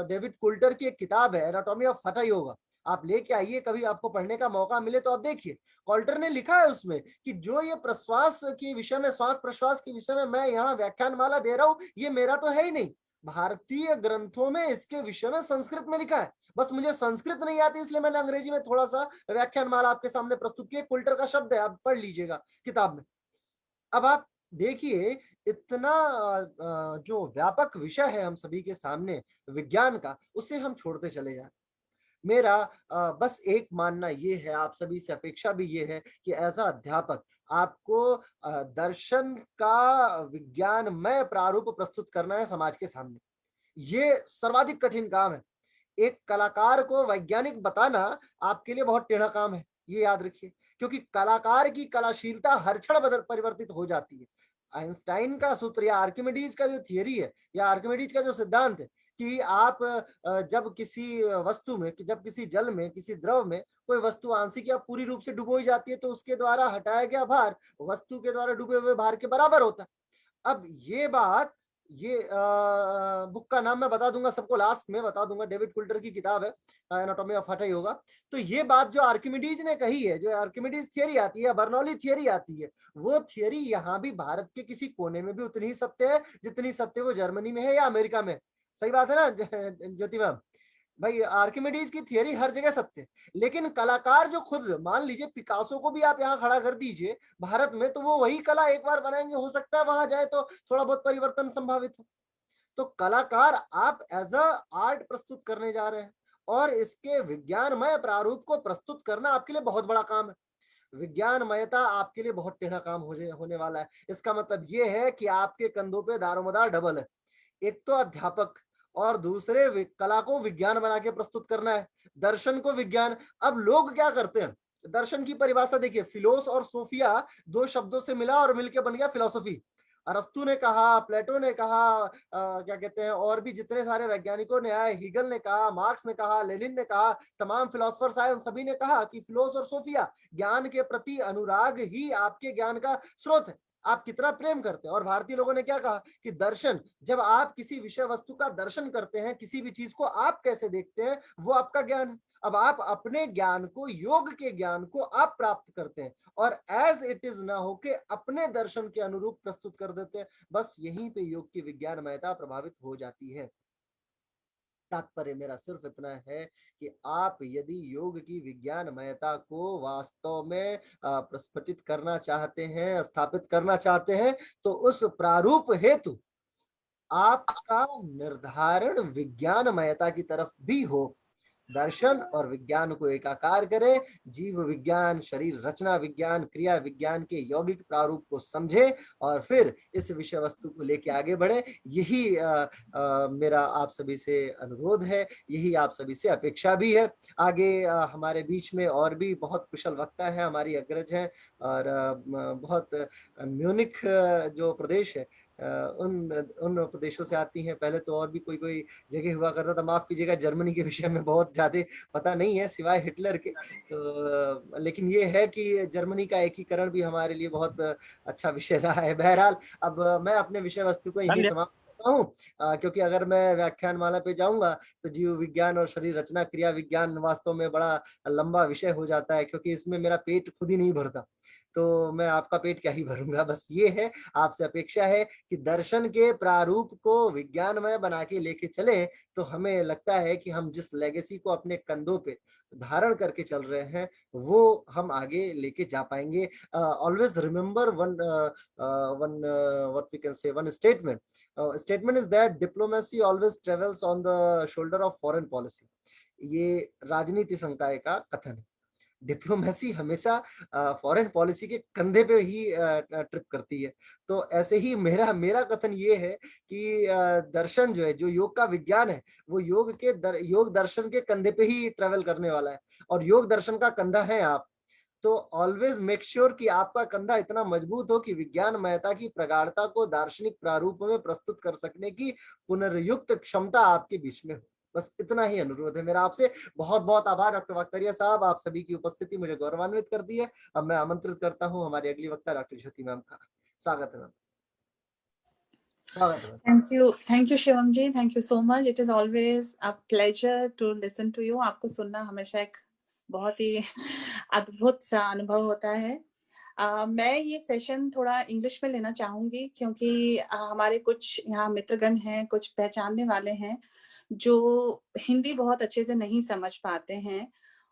डेविड कुल्टर की एक किताब है, एनाटॉमी ऑफ हठा योगा, आप लेके आइए, कभी आपको पढ़ने का मौका मिले तो आप देखिए। कॉल्टर ने लिखा है उसमें कि जो ये प्रश्वास के विषय में, श्वास प्रश्वास के विषय में मैं यहाँ व्याख्यान माला दे रहा हूँ, ये मेरा तो है ही नहीं, भारतीय ग्रंथों में इसके विषय में संस्कृत में लिखा है। बस मुझे संस्कृत नहीं आती, इसलिए मैंने अंग्रेजी में थोड़ा सा व्याख्यान माला आपके सामने प्रस्तुत की। कुल्टर का शब्द है, आप पढ़ लीजिएगा किताब में। अब आप देखिए, इतना जो व्यापक विषय है हम सभी के सामने विज्ञान का, उसे हम छोड़ते चले जाते। मेरा बस एक मानना ये है, आप सभी से अपेक्षा भी ये है कि एज अध्यापक आपको दर्शन का विज्ञानमय प्रारूप प्रस्तुत करना है समाज के सामने। ये सर्वाधिक कठिन काम है। एक कलाकार को वैज्ञानिक बताना आपके लिए बहुत टेढ़ा काम है, ये याद रखिए, क्योंकि कलाकार की कलाशीलता हर क्षण बदल परिवर्तित हो जाती है। आइंस्टाइन का सूत्र या आर्किमिडीज का जो थियरी है, या आर्किमिडीज का जो सिद्धांत है, कि आप जब किसी वस्तु में, जब किसी जल में, किसी द्रव में कोई वस्तु आंशिक या पूरी रूप से डुबोई जाती है तो उसके द्वारा हटाया गया भार वस्तु के द्वारा डूबे हुए भार के बराबर होता है। अब ये बात, ये बुक का नाम मैं बता दूंगा, सबको लास्ट में बता दूंगा, डेविड कुल्टर की किताब है, एनाटॉमी ऑफ हठ होगा। तो ये बात जो आर्किमिडीज ने कही है, जो आर्किमिडीज थियरी आती है, बर्नौली थियरी आती है, वो थियरी यहाँ भी भारत के किसी कोने में भी उतनी ही सत्य है जितनी सत्य वो जर्मनी में है या अमेरिका में। सही बात है ना ज्योति मैम? भाई आर्किमिडीज की थियरी हर जगह सत्य है, लेकिन कलाकार जो खुद, मान लीजिए पिकासो को भी आप यहाँ खड़ा कर दीजिए भारत में, तो वो वही कला एक बार बनाएंगे, हो सकता है वहां जाए तो थोड़ा बहुत परिवर्तन संभावित हो। तो कलाकार आप एज अ आर्ट प्रस्तुत करने जा रहे हैं और इसके विज्ञानमय प्रारूप को प्रस्तुत करना आपके लिए बहुत बड़ा काम है। विज्ञानमयता आपके लिए बहुत टेढ़ा काम होने वाला है। इसका मतलब ये है कि आपके कंधों पे दारोमदार डबल है, एक तो अध्यापक और दूसरे कला को विज्ञान बना के प्रस्तुत करना है, दर्शन को विज्ञान। अब लोग क्या करते हैं, दर्शन की परिभाषा देखिए, फिलोस और सोफिया दो शब्दों से मिला और मिलके बन गया फिलोसफी। अरस्तु ने कहा, प्लेटो ने कहा, क्या कहते हैं, और भी जितने सारे वैज्ञानिकों ने आए, हीगल ने कहा, मार्क्स ने कहा, लेनिन ने कहा, तमाम फिलोसफर्स आए, उन सभी ने कहा कि फिलोस और सोफिया, ज्ञान के प्रति अनुराग ही आपके ज्ञान का स्रोत है, आप कितना प्रेम करते हैं। और भारतीय लोगों ने क्या कहा कि दर्शन, जब आप किसी विषय वस्तु का दर्शन करते हैं, किसी भी चीज को आप कैसे देखते हैं, वो आपका ज्ञान है। अब आप अपने ज्ञान को, योग के ज्ञान को आप प्राप्त करते हैं और एज इट इज ना होके अपने दर्शन के अनुरूप प्रस्तुत कर देते हैं। बस यहीं पे योग की विज्ञानमयता प्रभावित हो जाती है। तात्पर्य मेरा सिर्फ इतना है कि आप यदि योग की विज्ञानमयता को वास्तव में प्रस्फुटित करना चाहते हैं, स्थापित करना चाहते हैं, तो उस प्रारूप हेतु आपका निर्धारण विज्ञानमयता की तरफ भी हो। दर्शन और विज्ञान को एकाकार करें, जीव विज्ञान, शरीर रचना विज्ञान, क्रिया विज्ञान के यौगिक प्रारूप को समझे और फिर इस विषय वस्तु को लेके आगे बढ़े। यही मेरा आप सभी से अनुरोध है, यही आप सभी से अपेक्षा भी है। आगे हमारे बीच में और भी बहुत कुशल वक्ता है, हमारी अग्रज है, और बहुत म्यूनिख जो प्रदेश है, उन प्रदेशों से आती हैं। पहले तो और भी कोई कोई जगह हुआ करता था, माफ कीजिएगा, जर्मनी के विषय में बहुत ज्यादा पता नहीं है सिवाय हिटलर के। तो लेकिन ये है कि जर्मनी का एकीकरण भी हमारे लिए बहुत अच्छा विषय रहा है। बहरहाल अब मैं अपने विषय वस्तु को यही समाप्त करता हूँ, क्योंकि अगर मैं व्याख्यानमाला पे जाऊंगा तो जीव विज्ञान और शरीर रचना क्रिया विज्ञान वास्तव में बड़ा लंबा विषय हो जाता है, क्योंकि इसमें मेरा पेट खुद ही नहीं भरता, तो मैं आपका पेट क्या ही भरूंगा। बस ये है, आपसे अपेक्षा है कि दर्शन के प्रारूप को विज्ञानमय बना के लेके चले, तो हमें लगता है कि हम जिस लेगेसी को अपने कंधों पे धारण करके चल रहे हैं वो हम आगे लेके जा पाएंगे। Always remember one one what we can say, one statement is that diplomacy always travels on the shoulder of foreign policy. ये राजनीति संकाय का कथन है। डिप्लोमेसी हमेशा फॉरेन पॉलिसी के कंधे पे ही ट्रिप करती है। तो ऐसे ही मेरा मेरा कथन ये है कि दर्शन जो है, जो योग का विज्ञान है, वो योग दर्शन के कंधे पे ही ट्रेवल करने वाला है, और योग दर्शन का कंधा है आप। तो ऑलवेज मेक श्योर कि आपका कंधा इतना मजबूत हो कि विज्ञानमयता की प्रगाढ़ता को दार्शनिक प्रारूप में प्रस्तुत कर सकने की पुनर्युक्त क्षमता आपके बीच में हो। बस इतना ही अनुरोध है मेरा आपसे। बहुत बहुत आभार डॉक्टर वक्तरिया साहब, आप सभी की उपस्थिति मुझे गौरवान्वित करती है। अब मैं आमंत्रित करता हूँ हमारी अगली वक्ता डॉक्टर ज्योति मैम का। स्वागत है ma'am. Thank you Shivam ji, thank you so much. It is always a pleasure to listen to you. आपको सुनना हमेशा एक बहुत ही अद्भुत सा अनुभव होता है। मैं ये सेशन थोड़ा इंग्लिश में लेना चाहूंगी, क्योंकि हमारे कुछ यहाँ मित्रगण हैं, कुछ पहचानने वाले हैं जो हिंदी बहुत अच्छे से नहीं समझ पाते हैं,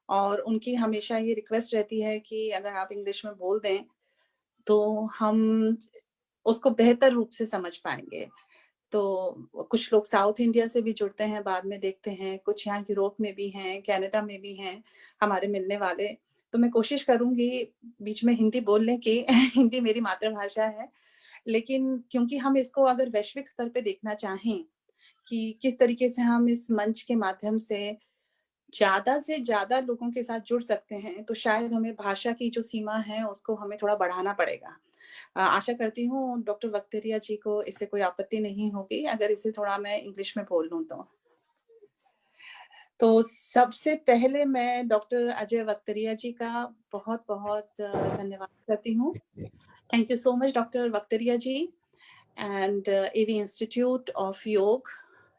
और उनकी हमेशा ये रिक्वेस्ट रहती है कि अगर आप इंग्लिश में बोल दें तो हम उसको बेहतर रूप से समझ पाएंगे। तो कुछ लोग साउथ इंडिया से भी जुड़ते हैं, बाद में देखते हैं, कुछ यहाँ यूरोप में भी हैं, कनाडा में भी हैं हमारे मिलने वाले। तो मैं कोशिश करूंगी बीच में हिंदी बोलने की हिंदी मेरी मातृभाषा है, लेकिन क्योंकि हम इसको अगर वैश्विक स्तर पे देखना चाहें कि किस तरीके से हम इस मंच के माध्यम से ज्यादा लोगों के साथ जुड़ सकते हैं, तो शायद हमें भाषा की जो सीमा है उसको हमें थोड़ा बढ़ाना पड़ेगा। आशा करती हूँ डॉक्टर वक्तरिया जी को इससे कोई आपत्ति नहीं होगी अगर इसे थोड़ा मैं इंग्लिश में बोल लूं तो। तो सबसे पहले मैं डॉक्टर अजय वक्तरिया जी का बहुत बहुत धन्यवाद करती हूँ. Thank you so much, Dr. Vaktaria ji and AV Institute of Yoga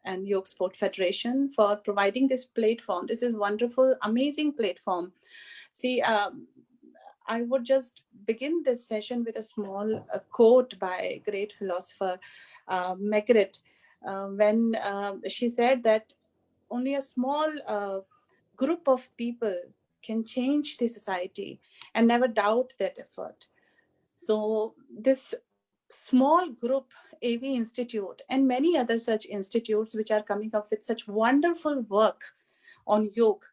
and Yoga Sport Federation for providing this platform. This is wonderful, amazing platform. See, I would just begin this session with a small quote by great philosopher Margaret, when she said that only a small group of people can change the society, and never doubt that effort. So this small group, AV Institute, and many other such institutes which are coming up with such wonderful work on yoga,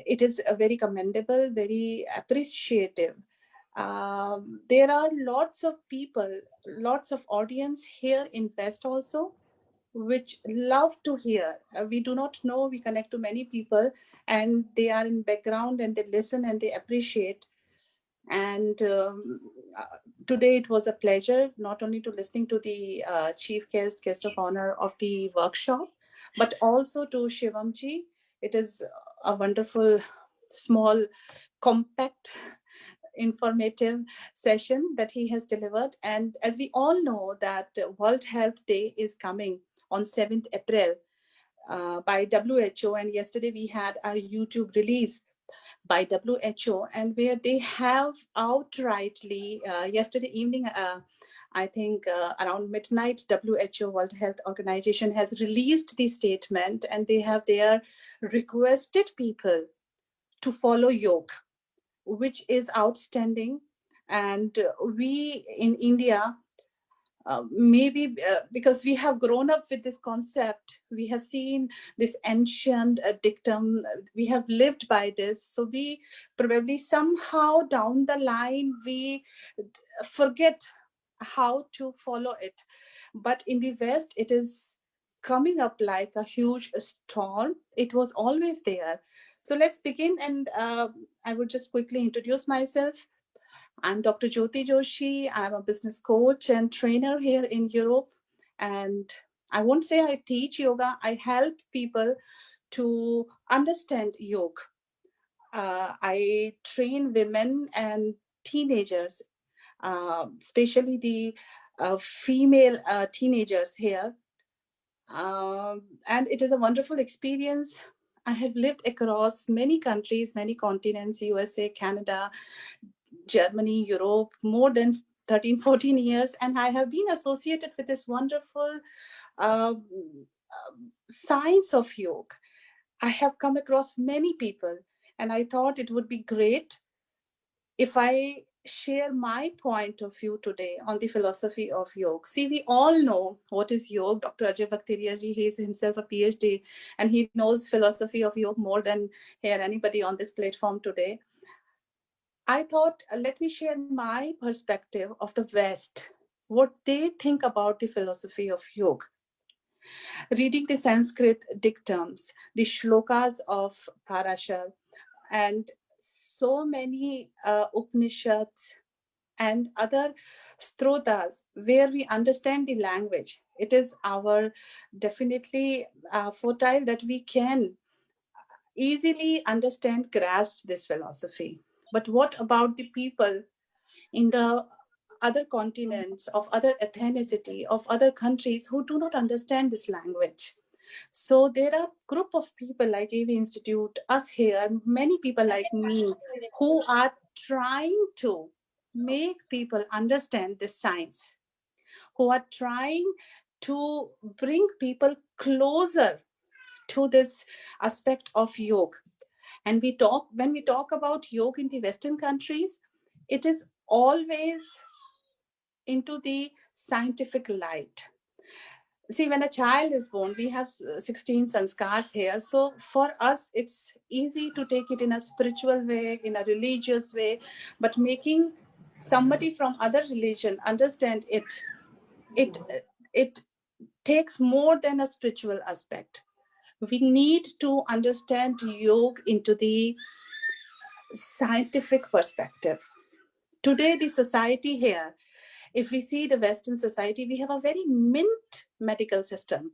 it is very commendable, very appreciative. There are lots of people, lots of audience here in West also, which love to hear. We do not know, we connect to many people and they are in background and they listen and they appreciate. And today it was a pleasure not only to listening to the chief guest of honor of the workshop, but also to Shivamji. It is a wonderful, small, compact, informative session that he has delivered. And as we all know that World Health Day is coming on 7th April by WHO, and yesterday we had a YouTube release by WHO, and where they have outrightly yesterday evening, I think around midnight, WHO, World Health Organization, has released the statement, and they have there requested people to follow yoga, which is outstanding. And we in India, maybe because we have grown up with this concept, we have seen this ancient dictum, we have lived by this, so we probably somehow down the line we forget how to follow it. But in the West, it is coming up like a huge storm. It was always there. So let's begin, and I would just quickly introduce myself. I'm Dr. Jyoti Joshi. I'm a business coach and trainer here in Europe. And I won't say I teach yoga, I help people to understand yoga. I train women and teenagers, especially the female teenagers here. And it is a wonderful experience. I have lived across many countries, many continents, USA, Canada, Germany, Europe, more than 13, 14 years. And I have been associated with this wonderful science of yoga. I have come across many people, and I thought it would be great if I share my point of view today on the philosophy of yoga. See, we all know what is yoga. Dr. Ajay Vaktaria ji, he is himself a PhD, and he knows philosophy of yoga more than here anybody on this platform today. I thought, let me share my perspective of the West, what they think about the philosophy of yoga. Reading the Sanskrit dictums, the shlokas of Parashar, and so many Upanishads and other strotas where we understand the language. It is our definitely fertile that we can easily understand, grasp this philosophy. But what about the people in the other continents, of other ethnicity, of other countries who do not understand this language? So there are group of people like AV Institute, us here, many people like me, who are trying to make people understand this science, who are trying to bring people closer to this aspect of yoga. And when we talk about yoga in the Western countries, it is always into the scientific light. See, when a child is born, we have 16 sanskars here. So for us, it's easy to take it in a spiritual way, in a religious way, but making somebody from other religion understand it takes more than a spiritual aspect. We need to understand yoga into the scientific perspective. Today, the society here, if we see the Western society, we have a very mint medical system.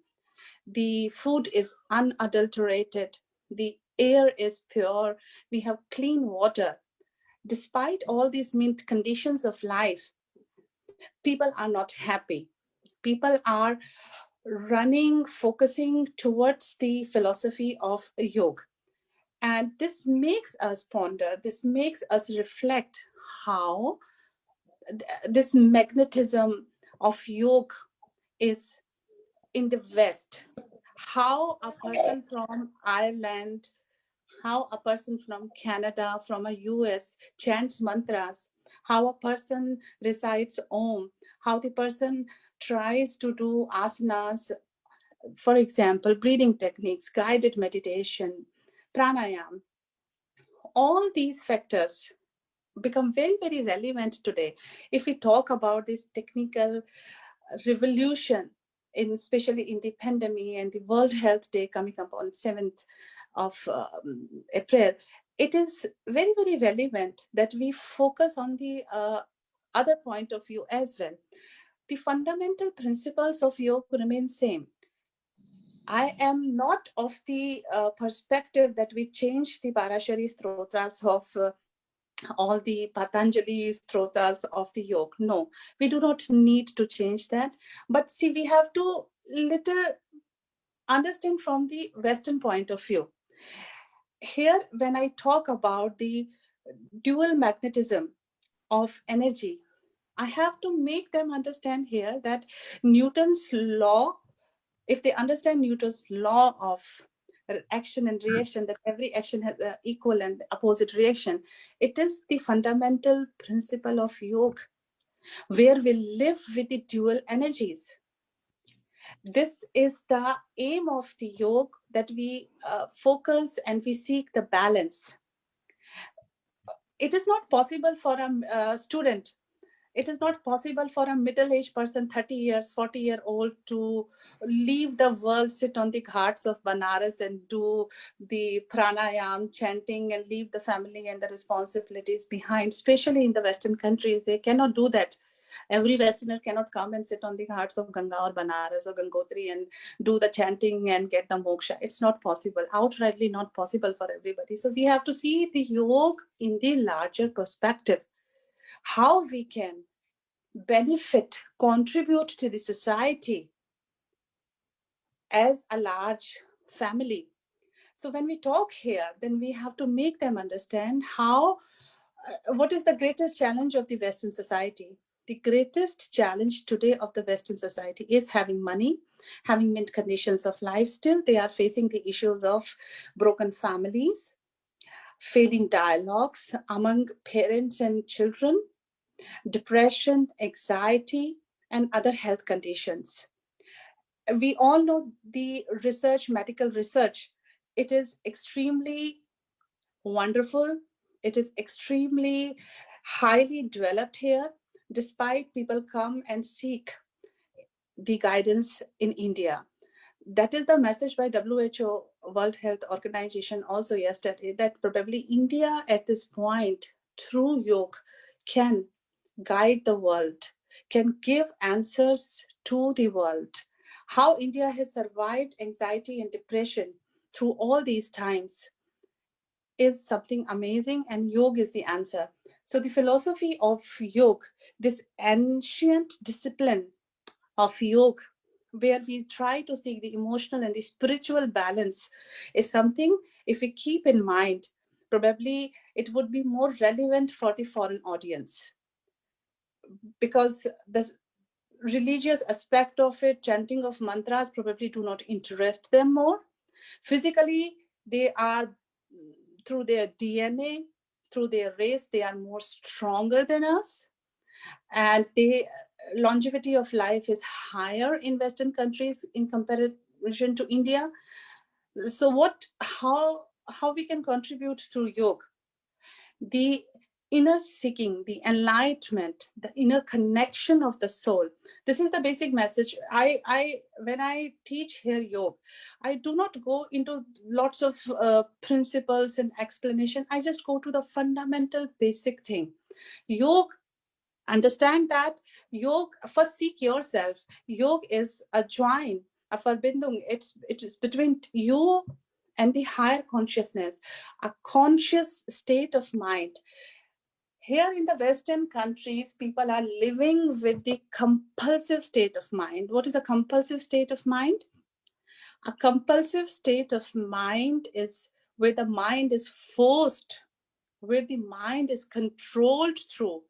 The food is unadulterated. the air is pure, we have clean water. Despite all these mint conditions of life, people are not happy. People are running, focusing towards the philosophy of yoga. And this makes us ponder, this makes us reflect how this magnetism of yoga is in the West. How a person from Ireland, how a person from Canada, from a US chants mantras, how a person recites Om, how the person tries to do asanas, for example, breathing techniques, guided meditation, pranayam. All these factors become very, very relevant today. If we talk about this technical revolution, especially in the pandemic and the World Health Day coming up on 7th of April, it is very, very relevant that we focus on the other point of view as well. The fundamental principles of yoga remain same. I am not of the perspective that we change the Parashari Stotras of all the Patanjali Stotras of the yoga. No, we do not need to change that. But see, we have to little understand from the Western point of view. Here, when I talk about the dual magnetism of energy, I have to make them understand here that Newton's law, if they understand Newton's law of action and reaction, that every action has an equal and opposite reaction, it is the fundamental principle of yoga, where we live with the dual energies. This is the aim of the yoga, that we focus and we seek the balance. It is not possible for a student, it is not possible for a middle-aged person, 30 years, 40-year-old, to leave the world, sit on the ghats of Banaras and do the pranayam, chanting, and leave the family and the responsibilities behind. Especially in the Western countries, they cannot do that. Every Westerner cannot come and sit on the ghats of Ganga or Banaras or Gangotri and do the chanting and get the moksha. It's not possible, outrightly not possible for everybody. So we have to see the yoga in the larger perspective. How we can benefit, contribute to the society as a large family. So when we talk here, then we have to make them understand how, what is the greatest challenge of the Western society? The greatest challenge today of the Western society is having money, having mint conditions of life. Still, they are facing the issues of broken families, failing dialogues among parents and children, depression, anxiety, and other health conditions. We all know the research, medical research, it is extremely wonderful. It is extremely highly developed here, despite people come and seek the guidance in India. That is the message by WHO, World Health Organization, also yesterday, that probably India at this point, through yoga, can guide the world, can give answers to the world. How India has survived anxiety and depression through all these times is something amazing, and yoga is the answer. So the philosophy of yoga, this ancient discipline of yoga, where we try to seek the emotional and the spiritual balance, is something, if we keep in mind, probably it would be more relevant for the foreign audience, because the religious aspect of it, chanting of mantras, probably do not interest them more. Physically, they are, through their DNA, through their race, they are more stronger than us, and the longevity of life is higher in Western countries in comparison to India. So how we can contribute through yoga? The inner seeking, the enlightenment, the inner connection of the soul. This is the basic message. When I teach here yoga, I do not go into lots of principles and explanation. I just go to the fundamental basic thing. Yoga, understand that yoga, first seek yourself. Yoga is a join, a verbindung. It is between you and the higher consciousness, a conscious state of mind. Here in the Western countries, people are living with the compulsive state of mind. What is a compulsive state of mind? A compulsive state of mind is where the mind is forced, where the mind is controlled through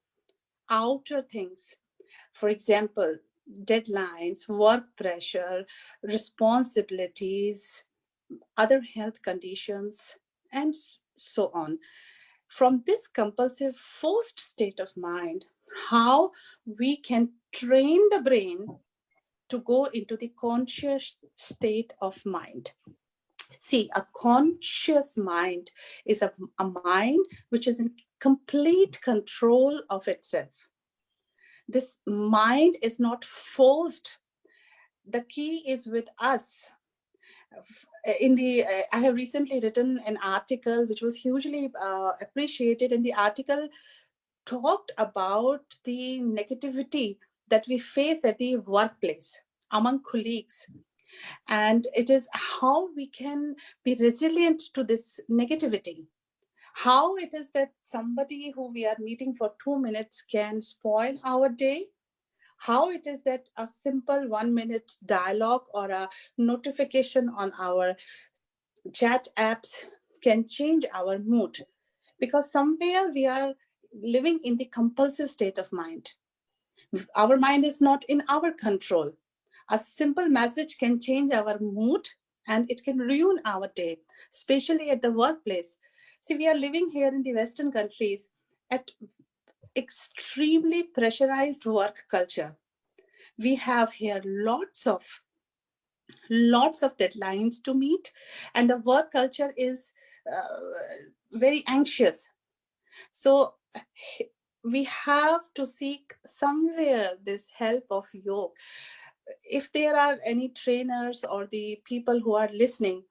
outer things. For example, deadlines, work pressure, responsibilities, other health conditions, and so on. From this compulsive forced state of mind, how we can train the brain to go into the conscious state of mind. See, a conscious mind is a mind which is in complete control of itself. This mind is not forced. The key is with us. I have recently written an article which was hugely appreciated, and the article talked about the negativity that we face at the workplace among colleagues. And it is how we can be resilient to this negativity. How it is that somebody who we are meeting for 2 minutes can spoil our day. How it is that a simple 1 minute dialogue or a notification on our chat apps can change our mood. Because somewhere we are living in the compulsive state of mind. Our mind is not in our control. A simple message can change our mood and it can ruin our day, especially at the workplace. See, we are living here in the Western countries at extremely pressurized work culture. We have here lots of deadlines to meet, and the work culture is very anxious. So we have to seek somewhere this help of yoga. If there are any trainers or the people who are listening,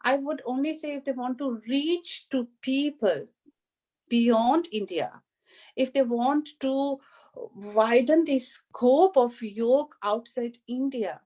I would only say if they want to reach to people beyond India, if they want to widen the scope of yoga outside India,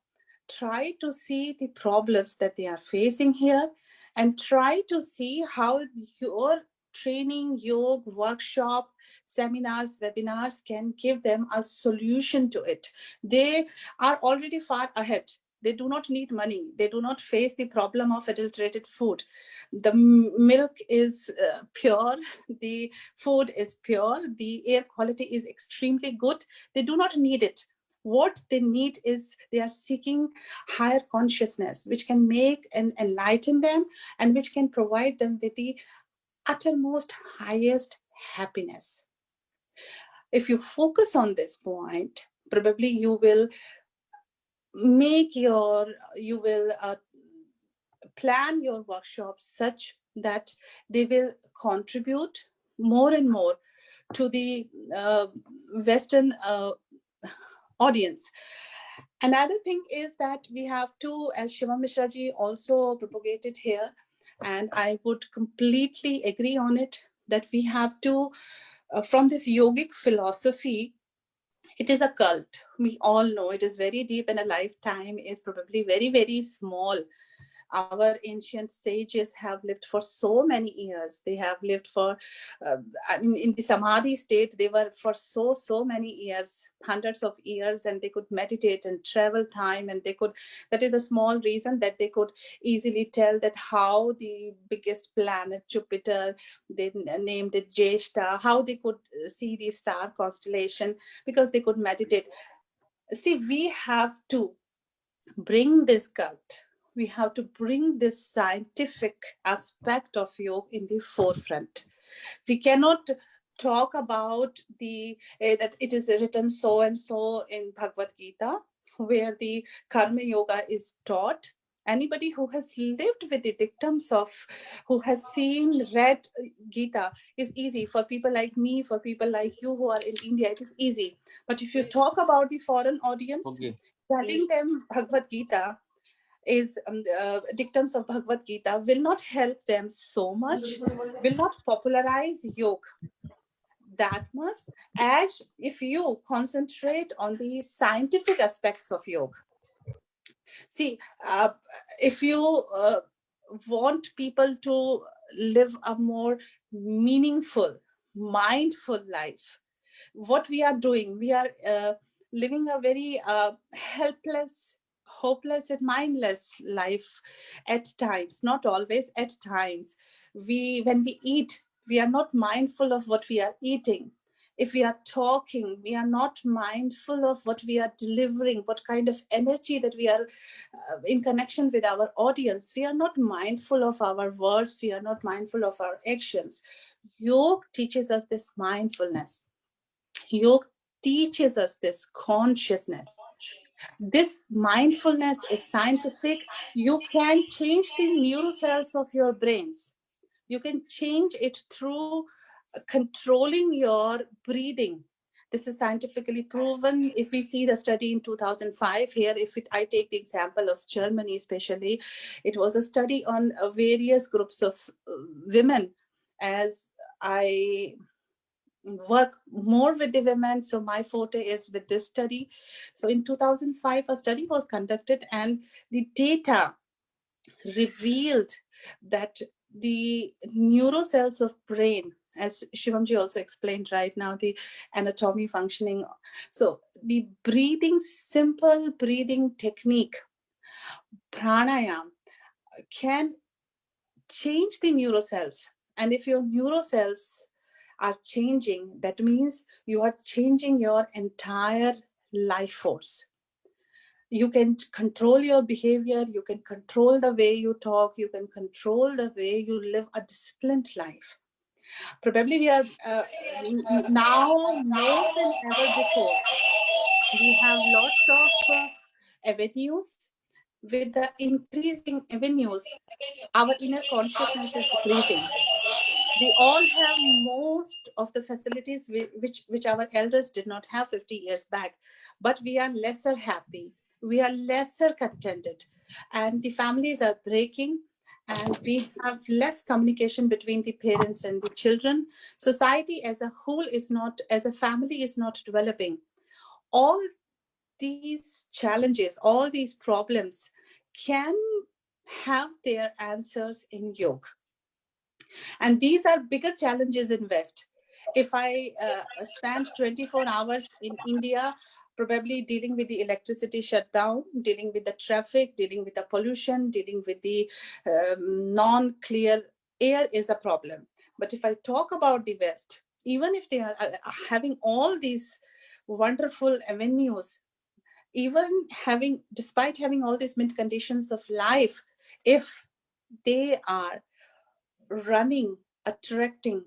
try to see the problems that they are facing here and try to see how your training, yoga, workshop, seminars, webinars can give them a solution to it. They are already far ahead. They do not need money. They do not face the problem of adulterated food. The milk is pure. The food is pure. The air quality is extremely good. They do not need it. What they need is they are seeking higher consciousness, which can make and enlighten them and which can provide them with the uttermost highest happiness. If you focus on this point, probably you will plan your workshops such that they will contribute more and more to the Western audience. Another thing is that we have to, as Shivam Mishra ji also propagated here, and I would completely agree on it, that we have to, from this yogic philosophy, it is a cult. We all know it is very deep, and a lifetime is probably very, very small. Our ancient sages have lived for so many years. They have lived for, in the Samadhi state, they were for so many years, hundreds of years, and they could meditate and travel time. And that is a small reason that they could easily tell that how the biggest planet, Jupiter, they named it Jeshta, how they could see the star constellation, because they could meditate. See, we have to bring this cult. We have to bring this scientific aspect of yoga in the forefront. We cannot talk about that it is written so and so in Bhagavad Gita, where the karma yoga is taught. Anybody who has lived with the dictums who has read Gita is easy. For people like me, for people like you who are in India, it is easy. But if you talk about the foreign audience, telling them Bhagavad Gita is dictums of Bhagavad Gita will not help them so much, will not popularize yoga that much as if you concentrate on the scientific aspects of yoga. See, if you want people to live a more meaningful, mindful life. What we are doing, we are living a very helpless, hopeless and mindless life at times, not always, at times. When we eat, we are not mindful of what we are eating. If we are talking, we are not mindful of what we are delivering, what kind of energy that we are in connection with our audience. We are not mindful of our words, we are not mindful of our actions. Yoga teaches us this mindfulness. Yoga teaches us this consciousness. This mindfulness is scientific. You can change the neurocells of your brains. You can change it through controlling your breathing. This is scientifically proven. If we see the study in 2005 here, I take the example of Germany especially, it was a study on various groups of women. As I work more with the women, so my forte is with this study. So in 2005, a study was conducted and the data revealed that the neurocells of brain, as Shivamji also explained right now, the anatomy functioning. So the simple breathing technique, pranayam, can change the neurocells. And if your neurocells are changing, that means you are changing your entire life force. You can control your behavior, you can control the way you talk, you can control the way you live a disciplined life. Probably we are now more than ever before, we have lots of avenues. With the increasing avenues, our inner consciousness is decreasing. We all have most of the facilities which our elders did not have 50 years back, but we are lesser happy, we are lesser contented, and the families are breaking, and we have less communication between the parents and the children. Society as a whole is not, as a family, is not developing. All these challenges, all these problems can have their answers in yoga. And these are bigger challenges in West. If I spend 24 hours in India, probably dealing with the electricity shutdown, dealing with the traffic, dealing with the pollution, dealing with the non-clear air is a problem. But if I talk about the West, even if they are having all these wonderful avenues, despite having all these mint conditions of life, if they are running, attracting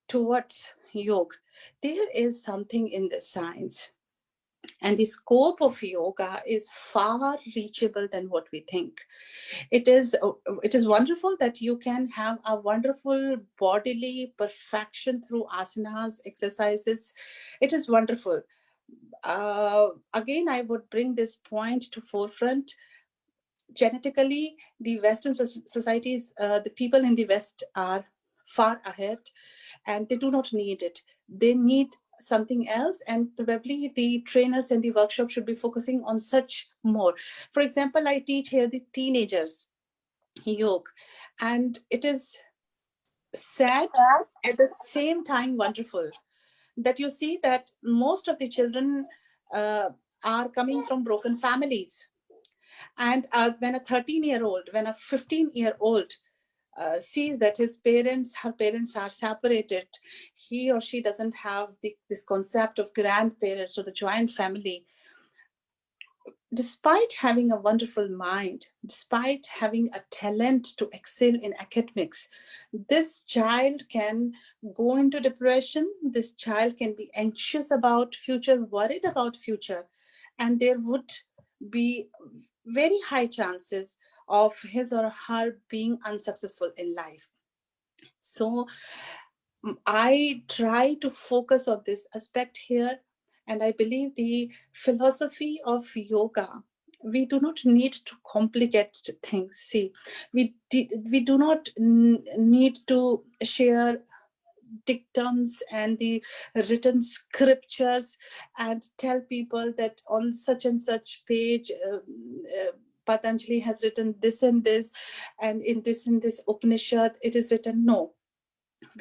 towards yoga, there is something in the science. And the scope of yoga is far reachable than what we think. It is wonderful that you can have a wonderful bodily perfection through asanas, exercises. It is wonderful. Again, I would bring this point to forefront. Genetically, the Western societies, the people in the West are far ahead, and they do not need it. They need something else, and probably the trainers and the workshop should be focusing on such more. For example, I teach here the teenagers yoga, and it is sad at the same time wonderful that you see that most of the children are coming from broken families. And when a 13-year-old, when a 15-year-old sees that her parents are separated, he or she doesn't have this concept of grandparents or the joint family. Despite having a wonderful mind, despite having a talent to excel in academics, this child can go into depression. This child can be anxious about future, worried about future, and there would be very high chances of his or her being unsuccessful in life. So I try to focus on this aspect here, and I believe the philosophy of yoga, we do not need to complicate things. See, we do not need to share dictums and the written scriptures and tell people that on such and such page Patanjali has written this and this, and in this Upanishad, it is written. No,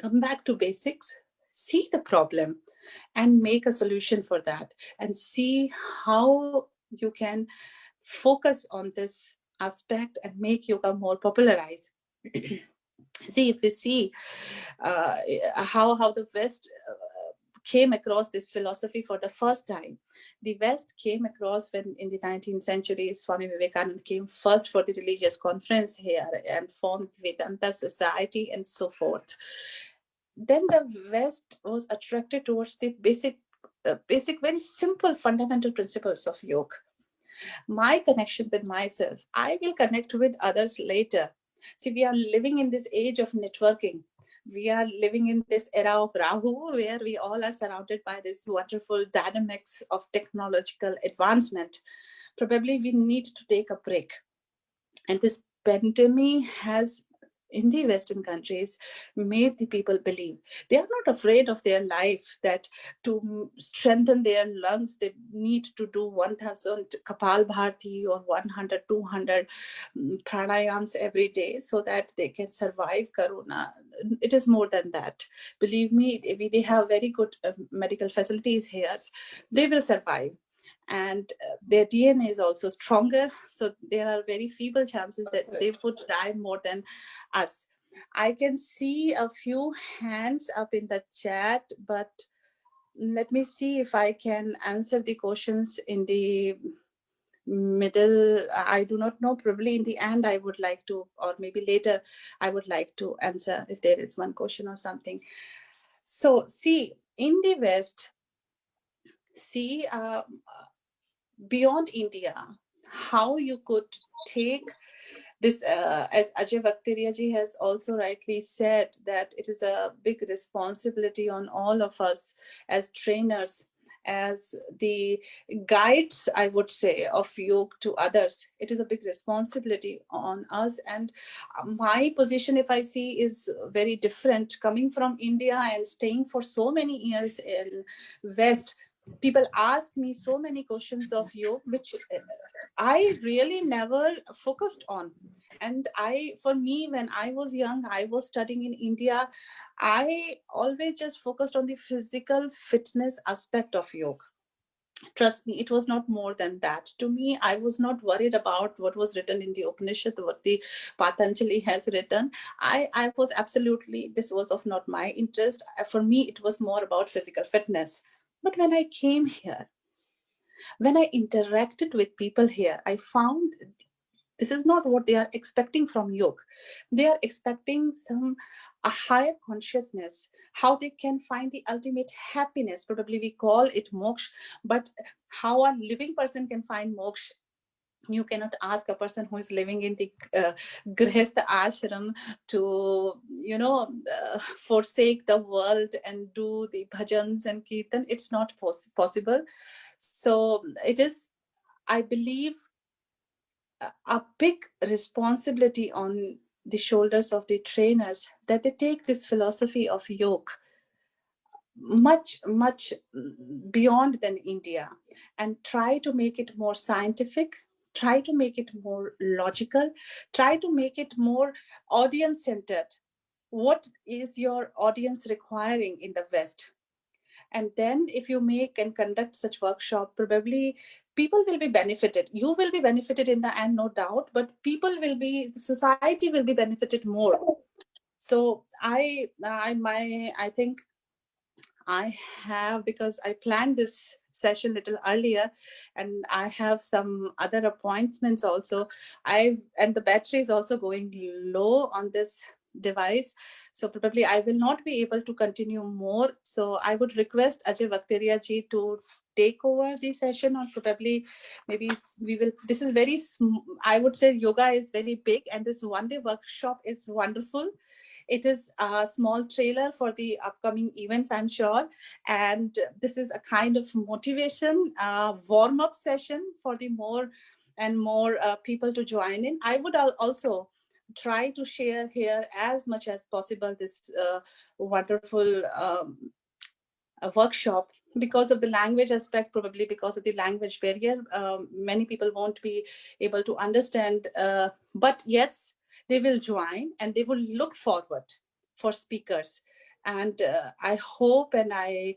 come back to basics, see the problem, and make a solution for that, and see how you can focus on this aspect and make yoga more popularized. See, if we see how the West came across this philosophy for the first time. The West came across when in the 19th century, Swami Vivekananda came first for the religious conference here and formed Vedanta Society and so forth. Then the West was attracted towards the basic, very simple fundamental principles of yoga. My connection with myself, I will connect with others later. See, we are living in this age of networking. We are living in this era of Rahu, where we all are surrounded by this wonderful dynamics of technological advancement. Probably we need to take a break. And this pandemic has, in the Western countries, made the people believe. They are not afraid of their life, that to strengthen their lungs, they need to do 1000 Kapal Bharti or 100, 200 pranayams every day so that they can survive Corona. It is more than that. Believe me, they have very good medical facilities here. They will survive. And their DNA is also stronger, so there are very feeble chances that they would die more than us. I can see a few hands up in the chat, but let me see if I can answer the questions in the middle. I do not know, probably in the end I would like to, or maybe later I would like to answer if there is one question or something. So see, in the West, see, beyond India, how you could take this, as Ajay Vakteriya ji has also rightly said, that it is a big responsibility on all of us as trainers, as the guides, I would say, of yoga to others. It is a big responsibility on us. And my position, if I see, is very different. Coming from India and staying for so many years in West, people ask me so many questions of yoga, which I really never focused on. And for me, when I was young, I was studying in India, I always just focused on the physical fitness aspect of yoga. Trust me, it was not more than that. To me, I was not worried about what was written in the Upanishad, what the Patanjali has written. I was absolutely, this was of not my interest. For me, it was more about physical fitness. But when I came here, when I interacted with people here, I found this is not what they are expecting from yoga. They are expecting a higher consciousness, how they can find the ultimate happiness. Probably we call it moksha, but how a living person can find moksha. You cannot ask a person who is living in the grihastha ashram to, forsake the world and do the bhajans and kirtan. It's not possible. So it is, I believe, a big responsibility on the shoulders of the trainers, that they take this philosophy of yoga much, much beyond than India and try to make it more scientific, try to make it more logical, try to make it more audience-centered. What is your audience requiring in the West? And then if you make and conduct such workshop, probably people will be benefited. You will be benefited in the end, no doubt, but the society will be benefited more. So I think I have, because I planned this session a little earlier and I have some other appointments also. And the battery is also going low on this device. So probably I will not be able to continue more. So I would request Ajay Vakteriya ji to take over the session, or probably maybe we will, this is very, I would say yoga is very big and this one-day workshop is wonderful. It is a small trailer for the upcoming events, I'm sure. And this is a kind of motivation, warm-up session for the more and more people to join in. I would also try to share here as much as possible this wonderful a workshop. Because of the language aspect, probably because of the language barrier, many people won't be able to understand, but yes, they will join and they will look forward for speakers. And I hope and I